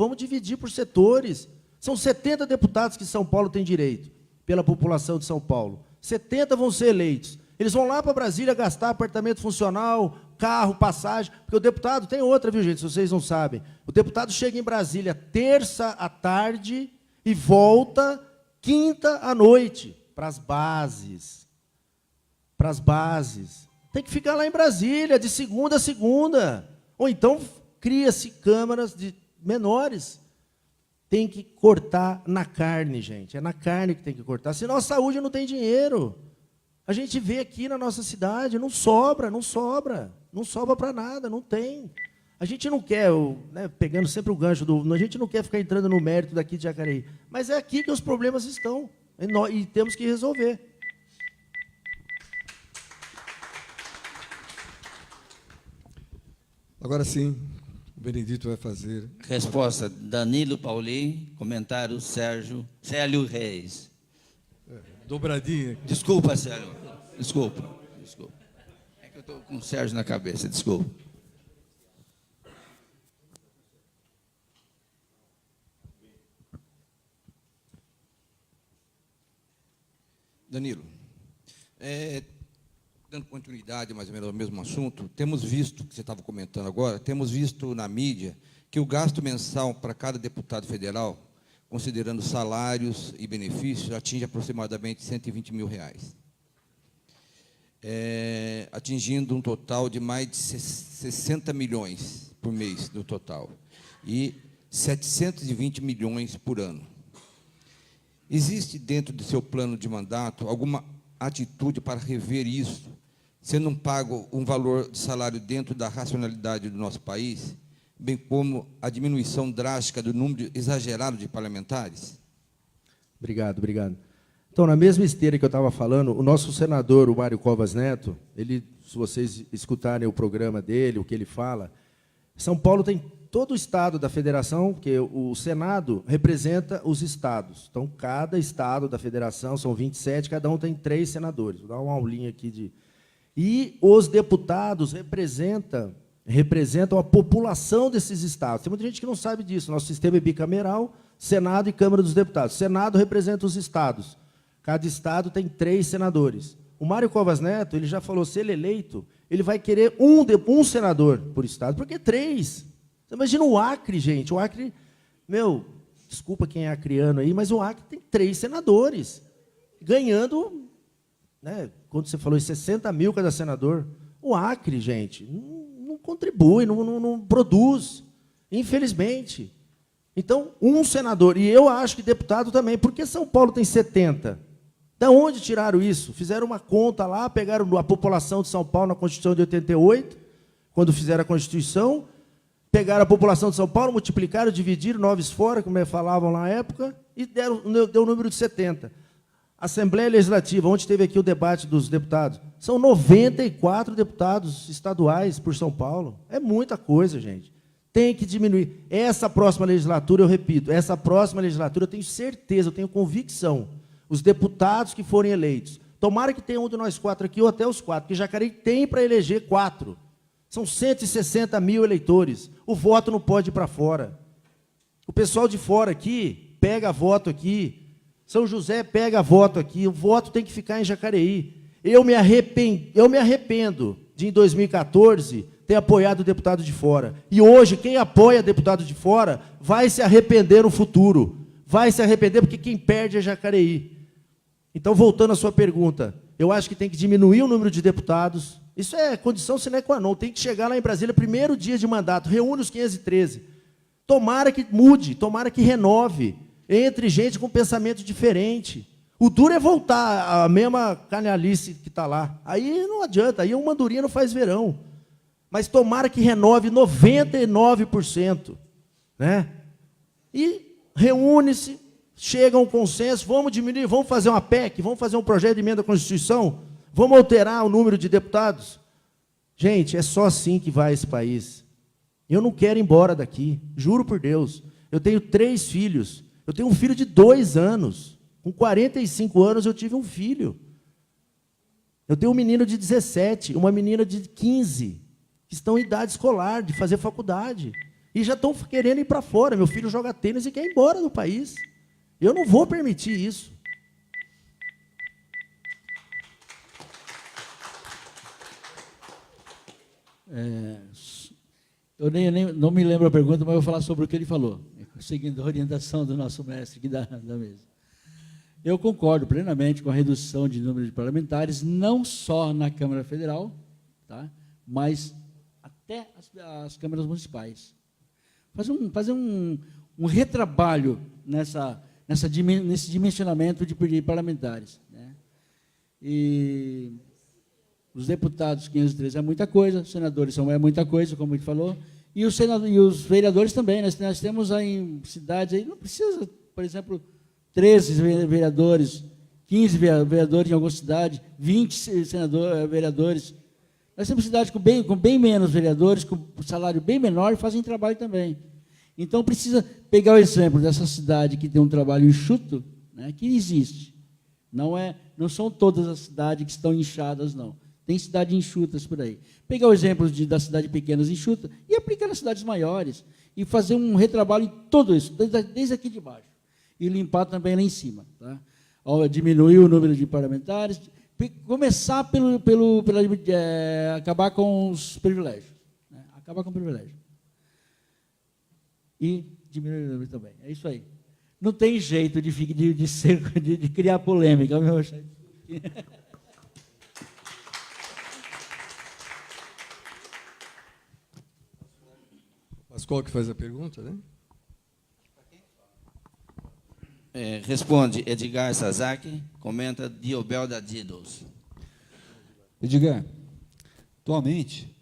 por setores. São 70 deputados que São Paulo tem direito, pela população de São Paulo. 70 vão ser eleitos. Eles vão lá para Brasília gastar apartamento funcional, carro, passagem, porque o deputado tem outra, viu, gente, se vocês não sabem. O deputado chega em Brasília terça à tarde e volta quinta à noite para as bases. Tem que ficar lá em Brasília, de segunda a segunda. Ou então cria-se câmaras menores. Tem que cortar na carne, gente. É na carne que tem que cortar, senão a saúde não tem dinheiro. A gente vê aqui na nossa cidade, não sobra para nada, não tem. A gente não quer, né, pegando sempre o gancho, a gente não quer ficar entrando no mérito daqui de Jacareí, mas é aqui que os problemas estão, e temos que resolver. Agora sim, o Benedito vai fazer... Resposta, Danilo Pauli, comentário Célio Reis. Dobradinha. Desculpa, Célio. Desculpa. É que eu estou com o Sérgio na cabeça, desculpa. Danilo, dando continuidade mais ou menos ao mesmo assunto, temos visto, que você estava comentando agora, temos visto na mídia que o gasto mensal para cada deputado federal, considerando salários e benefícios, atinge aproximadamente R$120 mil. Atingindo um total de mais de 60 milhões por mês no total, e 720 milhões por ano. Existe dentro do seu plano de mandato alguma atitude para rever isso, sendo pago um valor de salário dentro da racionalidade do nosso país, bem como a diminuição drástica do número exagerado de parlamentares? Obrigado. Então, na mesma esteira que eu estava falando, o nosso senador, o Mário Covas Neto, se vocês escutarem o programa dele, o que ele fala, São Paulo tem todo o estado da federação, porque o Senado representa os estados. Então, cada estado da federação, são 27, cada um tem 3 senadores. Vou dar uma aulinha aqui de... E os deputados representam a população desses estados. Tem muita gente que não sabe disso. Nosso sistema é bicameral, Senado e Câmara dos Deputados. O Senado representa os estados. Cada estado tem 3 senadores. O Mário Covas Neto, ele já falou, se ele é eleito, ele vai querer um senador por estado, porque 3. Você imagina o Acre, gente. O Acre, desculpa quem é acriano aí, mas o Acre tem 3 senadores, ganhando, né, quando você falou, 60 mil cada senador. O Acre, gente, não contribui, não produz, infelizmente. Então, um senador, e eu acho que deputado também, porque São Paulo tem 70. Da onde tiraram isso? Fizeram uma conta lá, pegaram a população de São Paulo na Constituição de 88, quando fizeram a Constituição, pegaram a população de São Paulo, multiplicaram, dividiram, 9 fora, como falavam na época, e deu o número de 70. Assembleia Legislativa, onde teve aqui o debate dos deputados, são 94 deputados estaduais por São Paulo. É muita coisa, gente. Tem que diminuir. Essa próxima legislatura, eu repito, essa próxima legislatura, eu tenho certeza, eu tenho convicção, os deputados que forem eleitos, tomara que tenha um de nós 4 aqui, ou até os 4, porque Jacareí tem para eleger 4. São 160 mil eleitores. O voto não pode ir para fora. O pessoal de fora aqui pega voto aqui. São José pega voto aqui. O voto tem que ficar em Jacareí. Eu me arrependo de, em 2014, ter apoiado o deputado de fora. E hoje, quem apoia deputado de fora vai se arrepender no futuro. Vai se arrepender porque quem perde é Jacareí. Então, voltando à sua pergunta, eu acho que tem que diminuir o número de deputados. Isso é condição sine qua non. Tem que chegar lá em Brasília, primeiro dia de mandato, reúne os 513. Tomara que mude, tomara que renove, entre gente com pensamento diferente. O duro é voltar à mesma canalice que está lá. Aí não adianta, aí uma andorinha não faz verão. Mas tomara que renove 99%. Né? E reúne-se, chega a um consenso, vamos diminuir, vamos fazer uma PEC, vamos fazer um projeto de emenda à Constituição, vamos alterar o número de deputados. Gente, é só assim que vai esse país. Eu não quero ir embora daqui, juro por Deus. Eu tenho 3 filhos. Eu tenho um filho de 2 anos. Com 45 anos eu tive um filho. Eu tenho um menino de 17, uma menina de 15, que estão em idade escolar, de fazer faculdade. E já estão querendo ir para fora. Meu filho joga tênis e quer ir embora do país. Eu não vou permitir isso. Eu não me lembro a pergunta, mas eu vou falar sobre o que ele falou, seguindo a orientação do nosso mestre aqui da mesa. Eu concordo plenamente com a redução de número de parlamentares, não só na Câmara Federal, tá? Mas até as câmaras municipais. Fazer um retrabalho nesse dimensionamento de parlamentares. Né? E os deputados, 513 é muita coisa, os senadores é muita coisa, como ele falou, e os vereadores também. Nós temos aí cidades, aí não precisa, por exemplo, 13 vereadores, 15 vereadores em alguma cidade, 20 vereadores. Nós temos cidades com bem menos vereadores, com salário bem menor, e fazem trabalho também. Então, precisa pegar o exemplo dessa cidade que tem um trabalho enxuto, né, que existe. Não são todas as cidades que estão inchadas, não. Tem cidades enxutas por aí. Pegar o exemplo da cidade pequenas enxuta e aplicar nas cidades maiores. E fazer um retrabalho em tudo isso, desde aqui de baixo. E limpar também lá em cima. Tá? Diminuir o número de parlamentares, começar acabar com os privilégios. Né? Acabar com o privilégio. E diminuir o número também. É isso aí. Não tem jeito de criar polêmica, meu chefe. Pascoal que faz a pergunta, né? Responde Edgar Sazaki, comenta Diobel da Didos. Edgar, atualmente,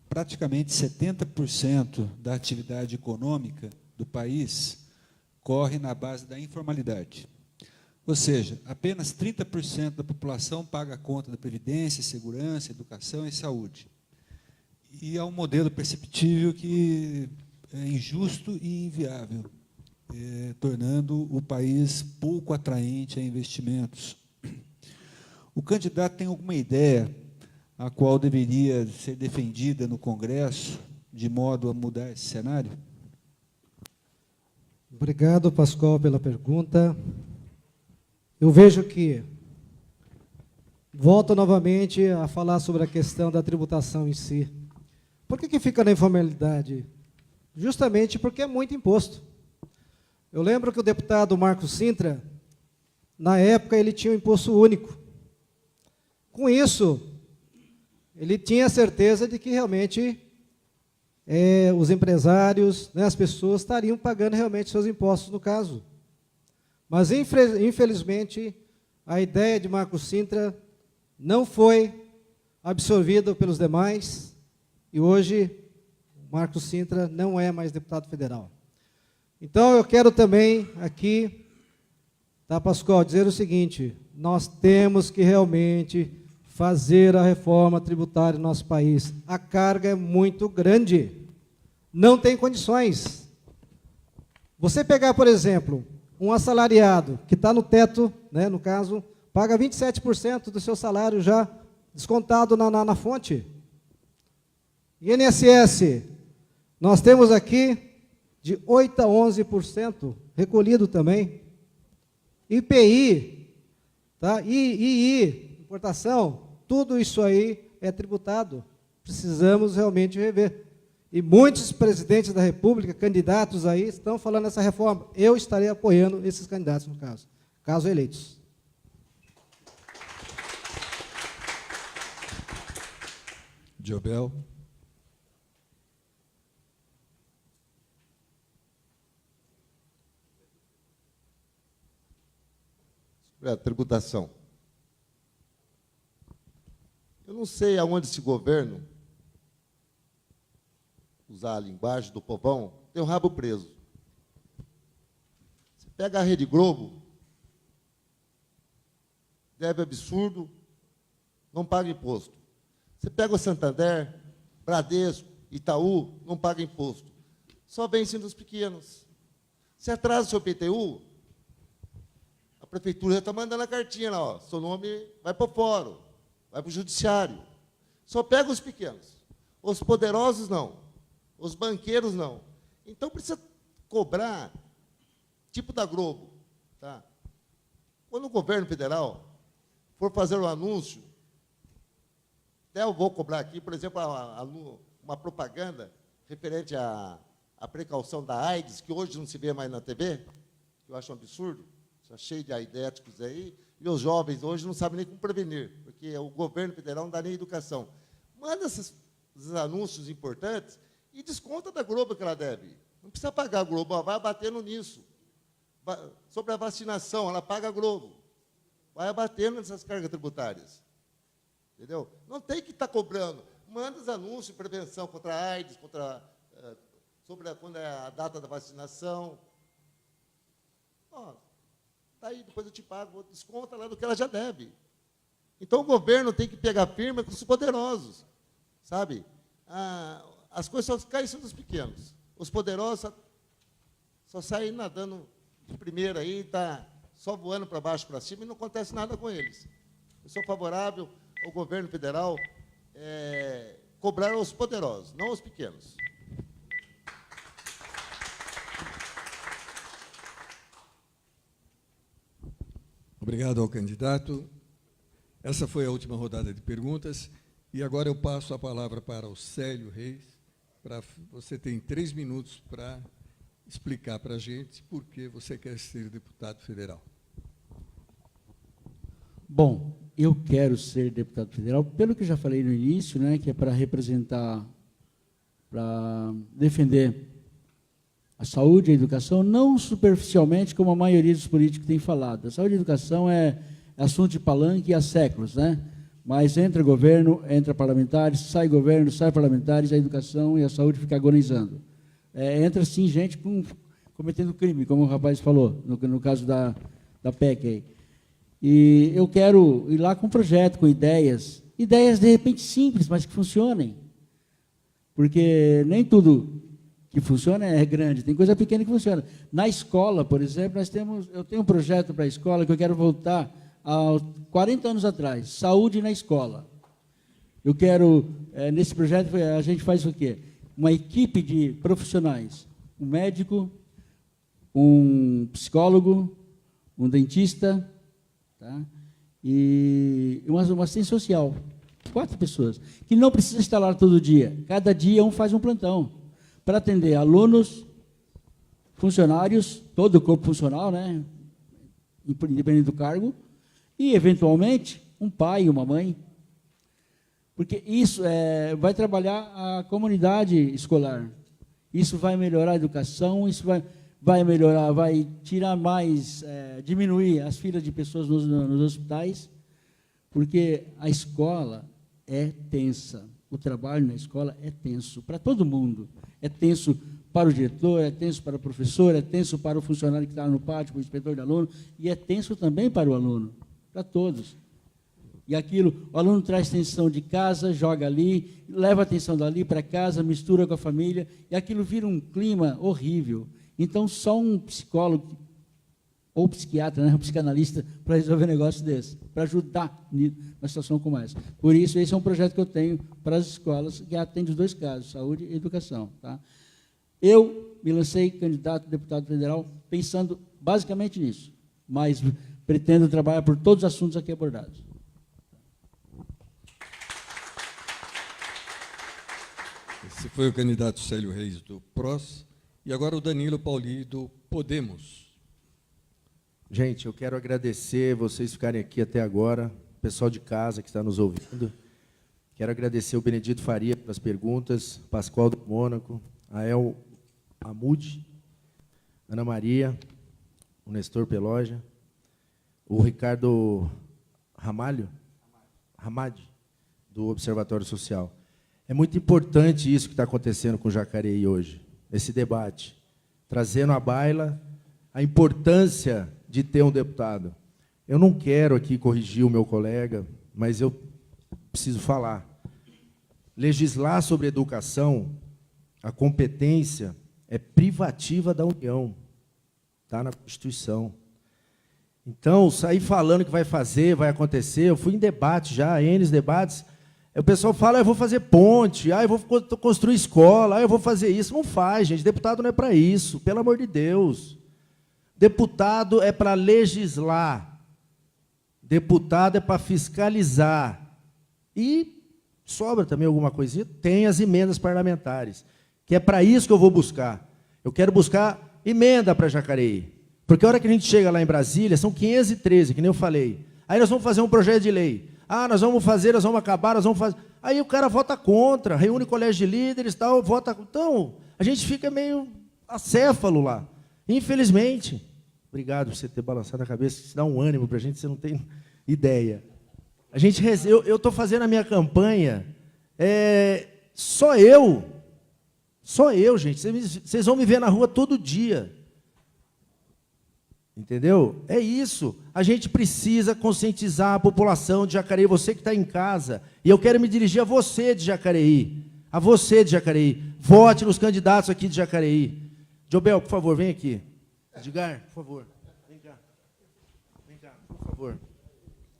praticamente 70% da atividade econômica do país corre na base da informalidade. Ou seja, apenas 30% da população paga a conta da previdência, segurança, educação e saúde. E é um modelo perceptível que é injusto e inviável, tornando o país pouco atraente a investimentos. O candidato tem alguma ideia a qual deveria ser defendida no Congresso, de modo a mudar esse cenário? Obrigado, Pascoal, pela pergunta. Eu vejo que volto novamente a falar sobre a questão da tributação em si. Por que fica na informalidade? Justamente porque é muito imposto. Eu lembro que o deputado Marcos Sintra, na época, ele tinha um imposto único. Com isso, ele tinha a certeza de que realmente os empresários, né, as pessoas estariam pagando realmente seus impostos, no caso. Mas, infelizmente, a ideia de Marcos Sintra não foi absorvida pelos demais, e hoje Marcos Sintra não é mais deputado federal. Então, eu quero também aqui, tá, Pascoal, dizer o seguinte: nós temos que realmente fazer a reforma tributária no nosso país. A carga é muito grande, não tem condições. Você pegar, por exemplo, um assalariado que está no teto, né, no caso, paga 27% do seu salário já descontado na fonte. INSS, nós temos aqui de 8% a 11% recolhido também. IPI, tá? II, importação, tudo isso aí é tributado. Precisamos realmente rever. E muitos presidentes da República, candidatos aí, estão falando nessa reforma. Eu estarei apoiando esses candidatos, no caso eleitos. Diobel. Sobre a tributação. Eu não sei aonde esse governo, usar a linguagem do povão, tem o rabo preso. Você pega a Rede Globo, deve absurdo, não paga imposto. Você pega o Santander, Bradesco, Itaú, não paga imposto. Só vence nos pequenos. Se atrasa o seu PTU, a prefeitura já está mandando a cartinha lá, ó, seu nome vai para o fórum, vai para o judiciário. Só pega os pequenos. Os poderosos, não. Os banqueiros, não. Então, precisa cobrar, tipo da Globo. Tá? Quando o governo federal for fazer um anúncio, até eu vou cobrar aqui, por exemplo, uma propaganda referente à precaução da AIDS, que hoje não se vê mais na TV, que eu acho um absurdo, está cheio de aidéticos aí, e os jovens hoje não sabem nem como prevenir, porque o governo federal não dá nem educação. Manda esses anúncios importantes e desconta da Globo que ela deve. Não precisa pagar a Globo, vai abatendo nisso. Sobre a vacinação, ela paga a Globo. Vai abatendo nessas cargas tributárias. Entendeu? Não tem que estar cobrando. Manda os anúncios de prevenção contra a AIDS, sobre quando é a data da vacinação. Ó, tá aí, depois eu te pago, desconta lá do que ela já deve. Então, o governo tem que pegar firme com os poderosos, sabe? As coisas só caem em cima dos pequenos. Os poderosos só saem nadando de primeira aí, tá só voando para baixo, para cima, e não acontece nada com eles. Eu sou favorável ao governo federal cobrar os poderosos, não os pequenos. Obrigado ao candidato. Essa foi a última rodada de perguntas. E agora eu passo a palavra para o Célio Reis. Você tem 3 minutos para explicar para a gente por que você quer ser deputado federal. Bom, eu quero ser deputado federal, pelo que eu já falei no início, né, que é para representar, para defender a saúde e a educação, não superficialmente, como a maioria dos políticos tem falado. A saúde e a educação é assunto de palanque há séculos, né? Mas entra governo, entra parlamentares, sai governo, sai parlamentares, a educação e a saúde ficam agonizando. Entra, sim, gente cometendo crime, como o rapaz falou, no caso da PEC aí. E eu quero ir lá com um projeto, com ideias, de repente simples, mas que funcionem. Porque nem tudo que funciona é grande, tem coisa pequena que funciona. Na escola, por exemplo, eu tenho um projeto para a escola que eu quero voltar há 40 anos atrás, saúde na escola. Eu quero, nesse projeto, a gente faz o quê? Uma equipe de profissionais, um médico, um psicólogo, um dentista, tá? E uma assistente social. 4 pessoas, que não precisa estar lá todo dia. Cada dia um faz um plantão, para atender alunos, funcionários, todo o corpo funcional, né? Independente do cargo, e, eventualmente, um pai e uma mãe. Porque isso vai trabalhar a comunidade escolar. Isso vai melhorar a educação, isso vai melhorar, vai tirar mais, diminuir as filas de pessoas nos hospitais, porque a escola é tensa. O trabalho na escola é tenso para todo mundo. É tenso para o diretor, é tenso para o professor, é tenso para o funcionário que está no pátio, o inspetor de aluno, e é tenso também para o aluno, para todos. E aquilo, o aluno traz tensão de casa, joga ali, leva a tensão dali para casa, mistura com a família, e aquilo vira um clima horrível. Então, só um psicólogo, ou psiquiatra, né, um psicanalista, para resolver um negócio desse, para ajudar numa situação como essa. Por isso, esse é um projeto que eu tenho para as escolas, que atende os 2 casos, saúde e educação. Tá? Eu me lancei candidato a deputado federal pensando basicamente nisso, mas pretendo trabalhar por todos os assuntos aqui abordados. Esse foi o candidato Célio Reis, do PROS, e agora o Danilo Pauli, do Podemos. Gente, eu quero agradecer vocês ficarem aqui até agora, o pessoal de casa que está nos ouvindo. Quero agradecer o Benedito Faria pelas perguntas, Pascoal do Mônaco, a El Amude, Ana Maria, o Nestor Peloja, o Ricardo Ramadi, do Observatório Social. É muito importante isso que está acontecendo com o Jacareí hoje, esse debate, trazendo à baila a importância de ter um deputado. Eu não quero aqui corrigir o meu colega, mas eu preciso falar. Legislar sobre educação, a competência é privativa da União, está na Constituição. Então, sair falando que vai fazer, vai acontecer, eu fui em debate já, N debates, o pessoal fala, eu vou fazer ponte, eu vou construir escola, eu vou fazer isso. Não faz, gente, deputado não é para isso, pelo amor de Deus. Deputado é para legislar, deputado é para fiscalizar. E sobra também alguma coisinha, tem as emendas parlamentares, que é para isso que eu vou buscar. Eu quero buscar emenda para Jacareí, porque a hora que a gente chega lá em Brasília, são 513, que nem eu falei. Aí nós vamos fazer um projeto de lei. Nós vamos fazer, nós vamos acabar, nós vamos fazer. Aí o cara vota contra, reúne colégio de líderes, tal, vota. Então, a gente fica meio acéfalo lá. Infelizmente. Obrigado por você ter balançado a cabeça, isso dá um ânimo para a gente, você não tem ideia. Eu estou fazendo a minha campanha, só eu, gente. Vocês vão me ver na rua todo dia. Entendeu? É isso. A gente precisa conscientizar a população de Jacareí, você que está em casa. E eu quero me dirigir a você de Jacareí. A você de Jacareí. Vote nos candidatos aqui de Jacareí. Jobel, por favor, vem aqui. Edgar, por favor. Vem cá. Vem cá, por favor.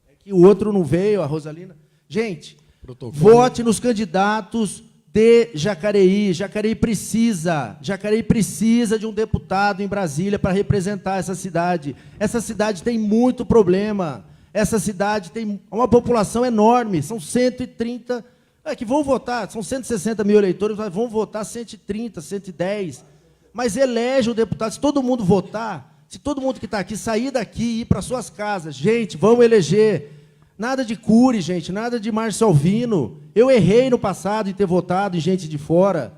É que o outro não veio, a Rosalina. Gente, vote nos candidatos de Jacareí. Jacareí precisa de um deputado em Brasília para representar essa cidade. Essa cidade tem muito problema. Essa cidade tem uma população enorme. São 130, que vão votar, são 160 mil eleitores, mas vão votar 130, 110. Mas elege o deputado. Se todo mundo votar, se todo mundo que está aqui sair daqui e ir para suas casas, gente, vamos eleger. Nada de Cury, gente, nada de Márcio Alvino. Eu errei no passado em ter votado em gente de fora.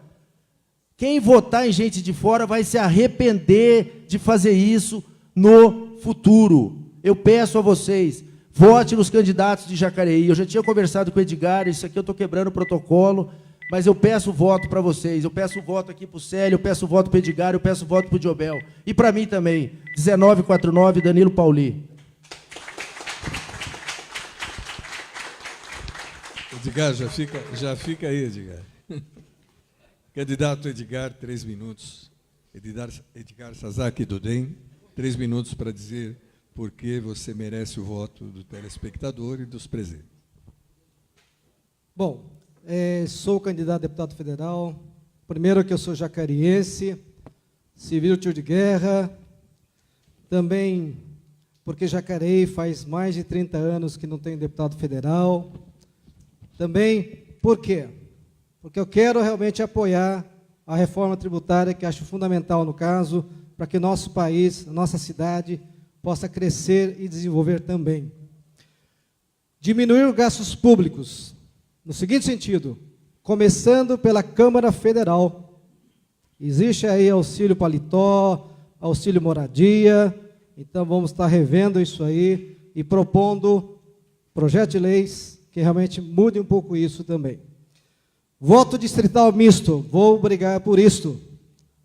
Quem votar em gente de fora vai se arrepender de fazer isso no futuro. Eu peço a vocês, vote nos candidatos de Jacareí. Eu já tinha conversado com o Edgar, isso aqui eu estou quebrando o protocolo, mas eu peço voto para vocês. Eu peço voto aqui para o Célio, eu peço voto para o Edgar, eu peço voto para o Jobel. E para mim também, 1949, Danilo Pauli. Edgar, já fica aí, Edgar. Candidato Edgar, 3 minutos. Edgar Sazaki do DEM, 3 minutos para dizer por que você merece o voto do telespectador e dos presentes. Bom, sou candidato a deputado federal. Primeiro que eu sou jacariense, civil tiro de guerra, também porque Jacareí faz mais de 30 anos que não tem deputado federal. Também, por quê? Porque eu quero realmente apoiar a reforma tributária, que acho fundamental no caso, para que nosso país, a nossa cidade, possa crescer e desenvolver também. Diminuir os gastos públicos, no seguinte sentido, começando pela Câmara Federal. Existe aí auxílio paletó, auxílio moradia, então vamos estar revendo isso aí e propondo projetos de leis que realmente mudem um pouco isso também. Voto distrital misto, vou brigar por isso.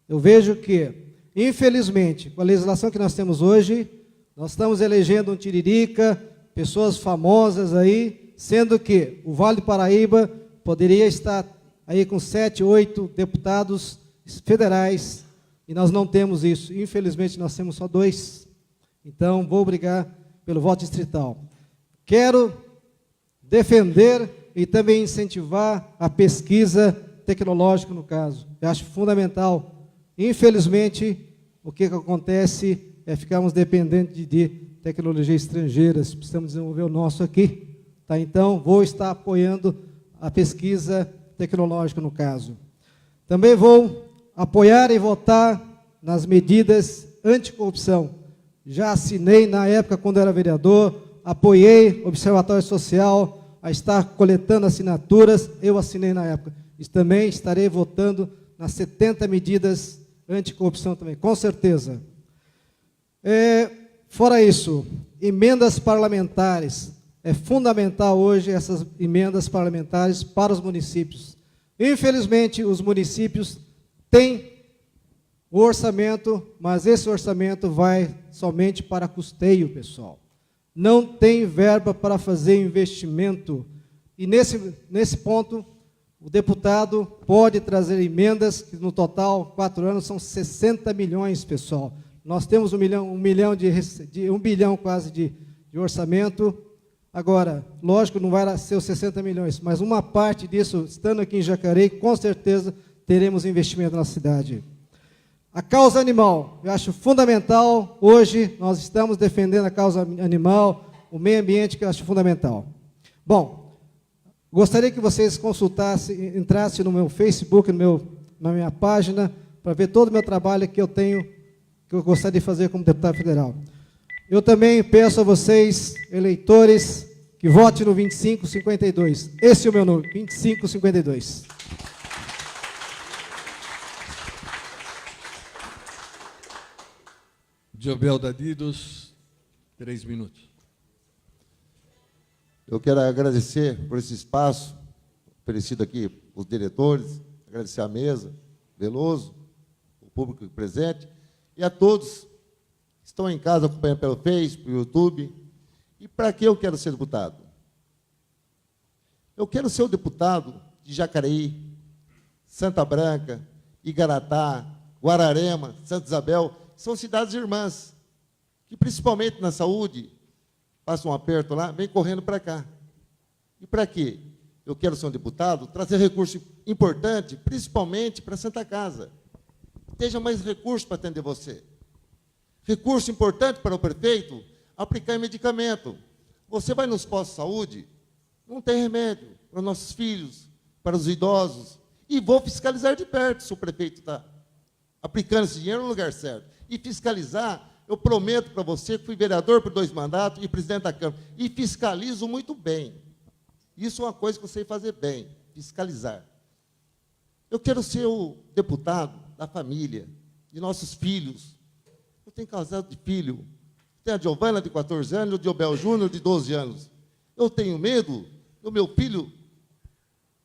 Eu vejo que, infelizmente, com a legislação que nós temos hoje, nós estamos elegendo um tiririca, pessoas famosas aí, sendo que o Vale do Paraíba poderia estar aí com 7, 8 deputados federais, e nós não temos isso. Infelizmente, nós temos só 2. Então, vou brigar pelo voto distrital. Quero defender e também incentivar a pesquisa tecnológica, no caso. Eu acho fundamental. Infelizmente, o que acontece é ficarmos dependentes de tecnologias estrangeiras. Precisamos desenvolver o nosso aqui. Tá? Então, vou estar apoiando a pesquisa tecnológica, no caso. Também vou apoiar e votar nas medidas anticorrupção. Já assinei, na época, quando era vereador, apoiei o Observatório Social a estar coletando assinaturas, eu assinei na época. E também estarei votando nas 70 medidas anticorrupção também, com certeza. Fora isso, emendas parlamentares. É fundamental hoje essas emendas parlamentares para os municípios. Infelizmente, os municípios têm o orçamento, mas esse orçamento vai somente para custeio, pessoal. Não tem verba para fazer investimento. E nesse ponto, o deputado pode trazer emendas, que no total, 4 anos, são 60 milhões, pessoal. Nós temos 1 bilhão quase de orçamento. Agora, lógico, não vai ser os 60 milhões, mas uma parte disso, estando aqui em Jacareí, com certeza teremos investimento na cidade. A causa animal, eu acho fundamental. Hoje nós estamos defendendo a causa animal, o meio ambiente, que eu acho fundamental. Bom, gostaria que vocês consultassem, entrassem no meu Facebook, na minha página, para ver todo o meu trabalho que eu tenho, que eu gostaria de fazer como deputado federal. Eu também peço a vocês, eleitores, que votem no 2552. Esse é o meu número, 2552. Diobel Dadidos, 3 minutos. Eu quero agradecer por esse espaço oferecido aqui aos diretores, agradecer à mesa, Veloso, o público presente, e a todos que estão em casa acompanhando pelo Facebook, pelo YouTube. E para que eu quero ser deputado? Eu quero ser o deputado de Jacareí, Santa Branca, Igaratá, Guararema, Santa Isabel. São cidades irmãs, que principalmente na saúde, passa um aperto lá, vem correndo para cá. E para quê? Eu quero ser um deputado, trazer recurso importante, principalmente para a Santa Casa. Esteja mais recursos para atender você. Recurso importante para o prefeito, aplicar em medicamento. Você vai nos postos de saúde, não tem remédio para os nossos filhos, para os idosos. E vou fiscalizar de perto se o prefeito está aplicando esse dinheiro no lugar certo. E fiscalizar, eu prometo para você que fui vereador por 2 mandatos e presidente da Câmara. E fiscalizo muito bem. Isso é uma coisa que eu sei fazer bem, fiscalizar. Eu quero ser o deputado da família, de nossos filhos. Eu tenho casado de filho. Tem a Giovana, de 14 anos, o Diobel Júnior, de 12 anos. Eu tenho medo do meu filho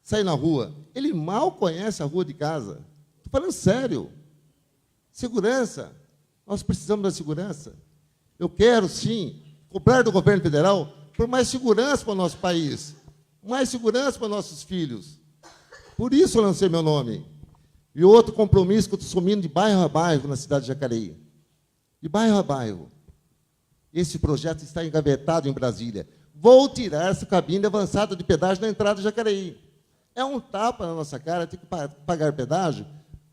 sair na rua. Ele mal conhece a rua de casa. Estou falando sério. Segurança. Nós precisamos da segurança. Eu quero, sim, cobrar do governo federal por mais segurança para o nosso país, mais segurança para nossos filhos. Por isso eu lancei meu nome. E outro compromisso que eu estou assumindo de bairro a bairro na cidade de Jacareí. De bairro a bairro. Esse projeto está engavetado em Brasília. Vou tirar essa cabine avançada de pedágio na entrada de Jacareí. É um tapa na nossa cara, tem que pagar pedágio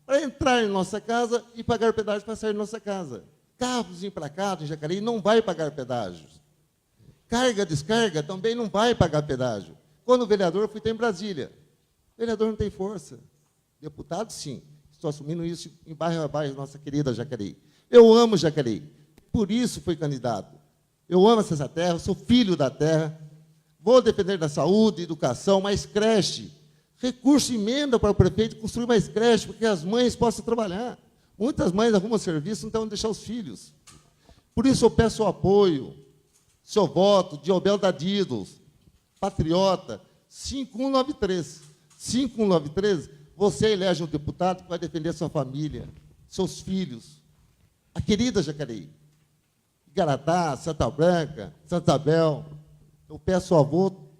para entrar em nossa casa e pagar pedágio para sair de nossa casa. Carros emplacados em Jacareí não vai pagar pedágios. Carga, descarga também não vai pagar pedágio. Quando o vereador fui ter em Brasília, o vereador não tem força. Deputado, sim. Estou assumindo isso em bairro a bairro, nossa querida Jacareí. Eu amo Jacareí, por isso fui candidato. Eu amo essa terra, sou filho da terra. Vou defender da saúde, educação, mais creche. Recurso emenda para o prefeito construir mais creche, porque as mães possam trabalhar. Muitas mães arrumam serviço, não tem onde deixar os filhos. Por isso eu peço o apoio, seu voto, de Obel Dadidos, patriota, 5193. 5193, você elege um deputado que vai defender sua família, seus filhos. A querida Jacareí. Igaratá, Santa Branca, Santa Isabel. Eu peço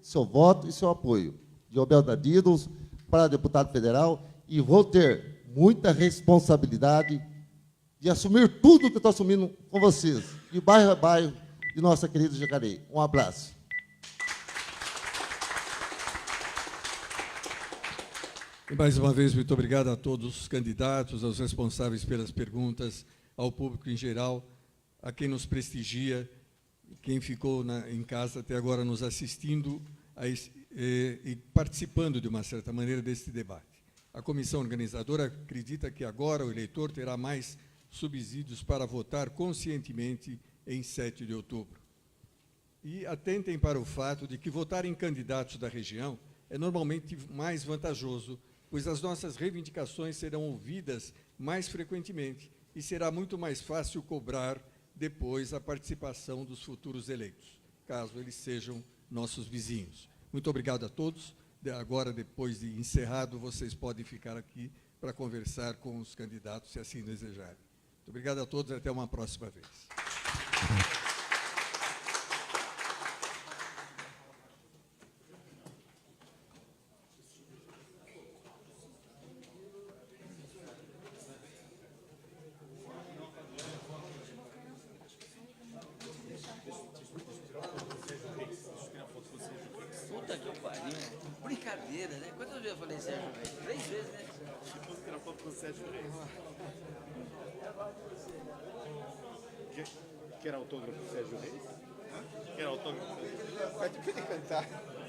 seu voto e seu apoio de Obel Dadidos para deputado federal e vou ter muita responsabilidade de assumir tudo que eu estou assumindo com vocês, de bairro a bairro de nossa querida Jacareí. Um abraço. E mais uma vez, muito obrigado a todos os candidatos, aos responsáveis pelas perguntas, ao público em geral, a quem nos prestigia, quem ficou em casa até agora nos assistindo e participando, de uma certa maneira, deste debate. A comissão organizadora acredita que agora o eleitor terá mais subsídios para votar conscientemente em 7 de outubro. E atentem para o fato de que votar em candidatos da região é normalmente mais vantajoso, pois as nossas reivindicações serão ouvidas mais frequentemente e será muito mais fácil cobrar depois a participação dos futuros eleitos, caso eles sejam nossos vizinhos. Muito obrigado a todos. Agora, depois de encerrado, vocês podem ficar aqui para conversar com os candidatos, se assim desejarem. Muito obrigado a todos e até uma próxima vez. Puta que pariu. Brincadeira, né? Quantas vezes eu falei Sérgio Reis? 3 vezes, né? Vamos tirar foto com o Sérgio Reis. Quer autógrafo do Sérgio Reis? Quer autógrafo do Sérgio Reis? Pode cantar.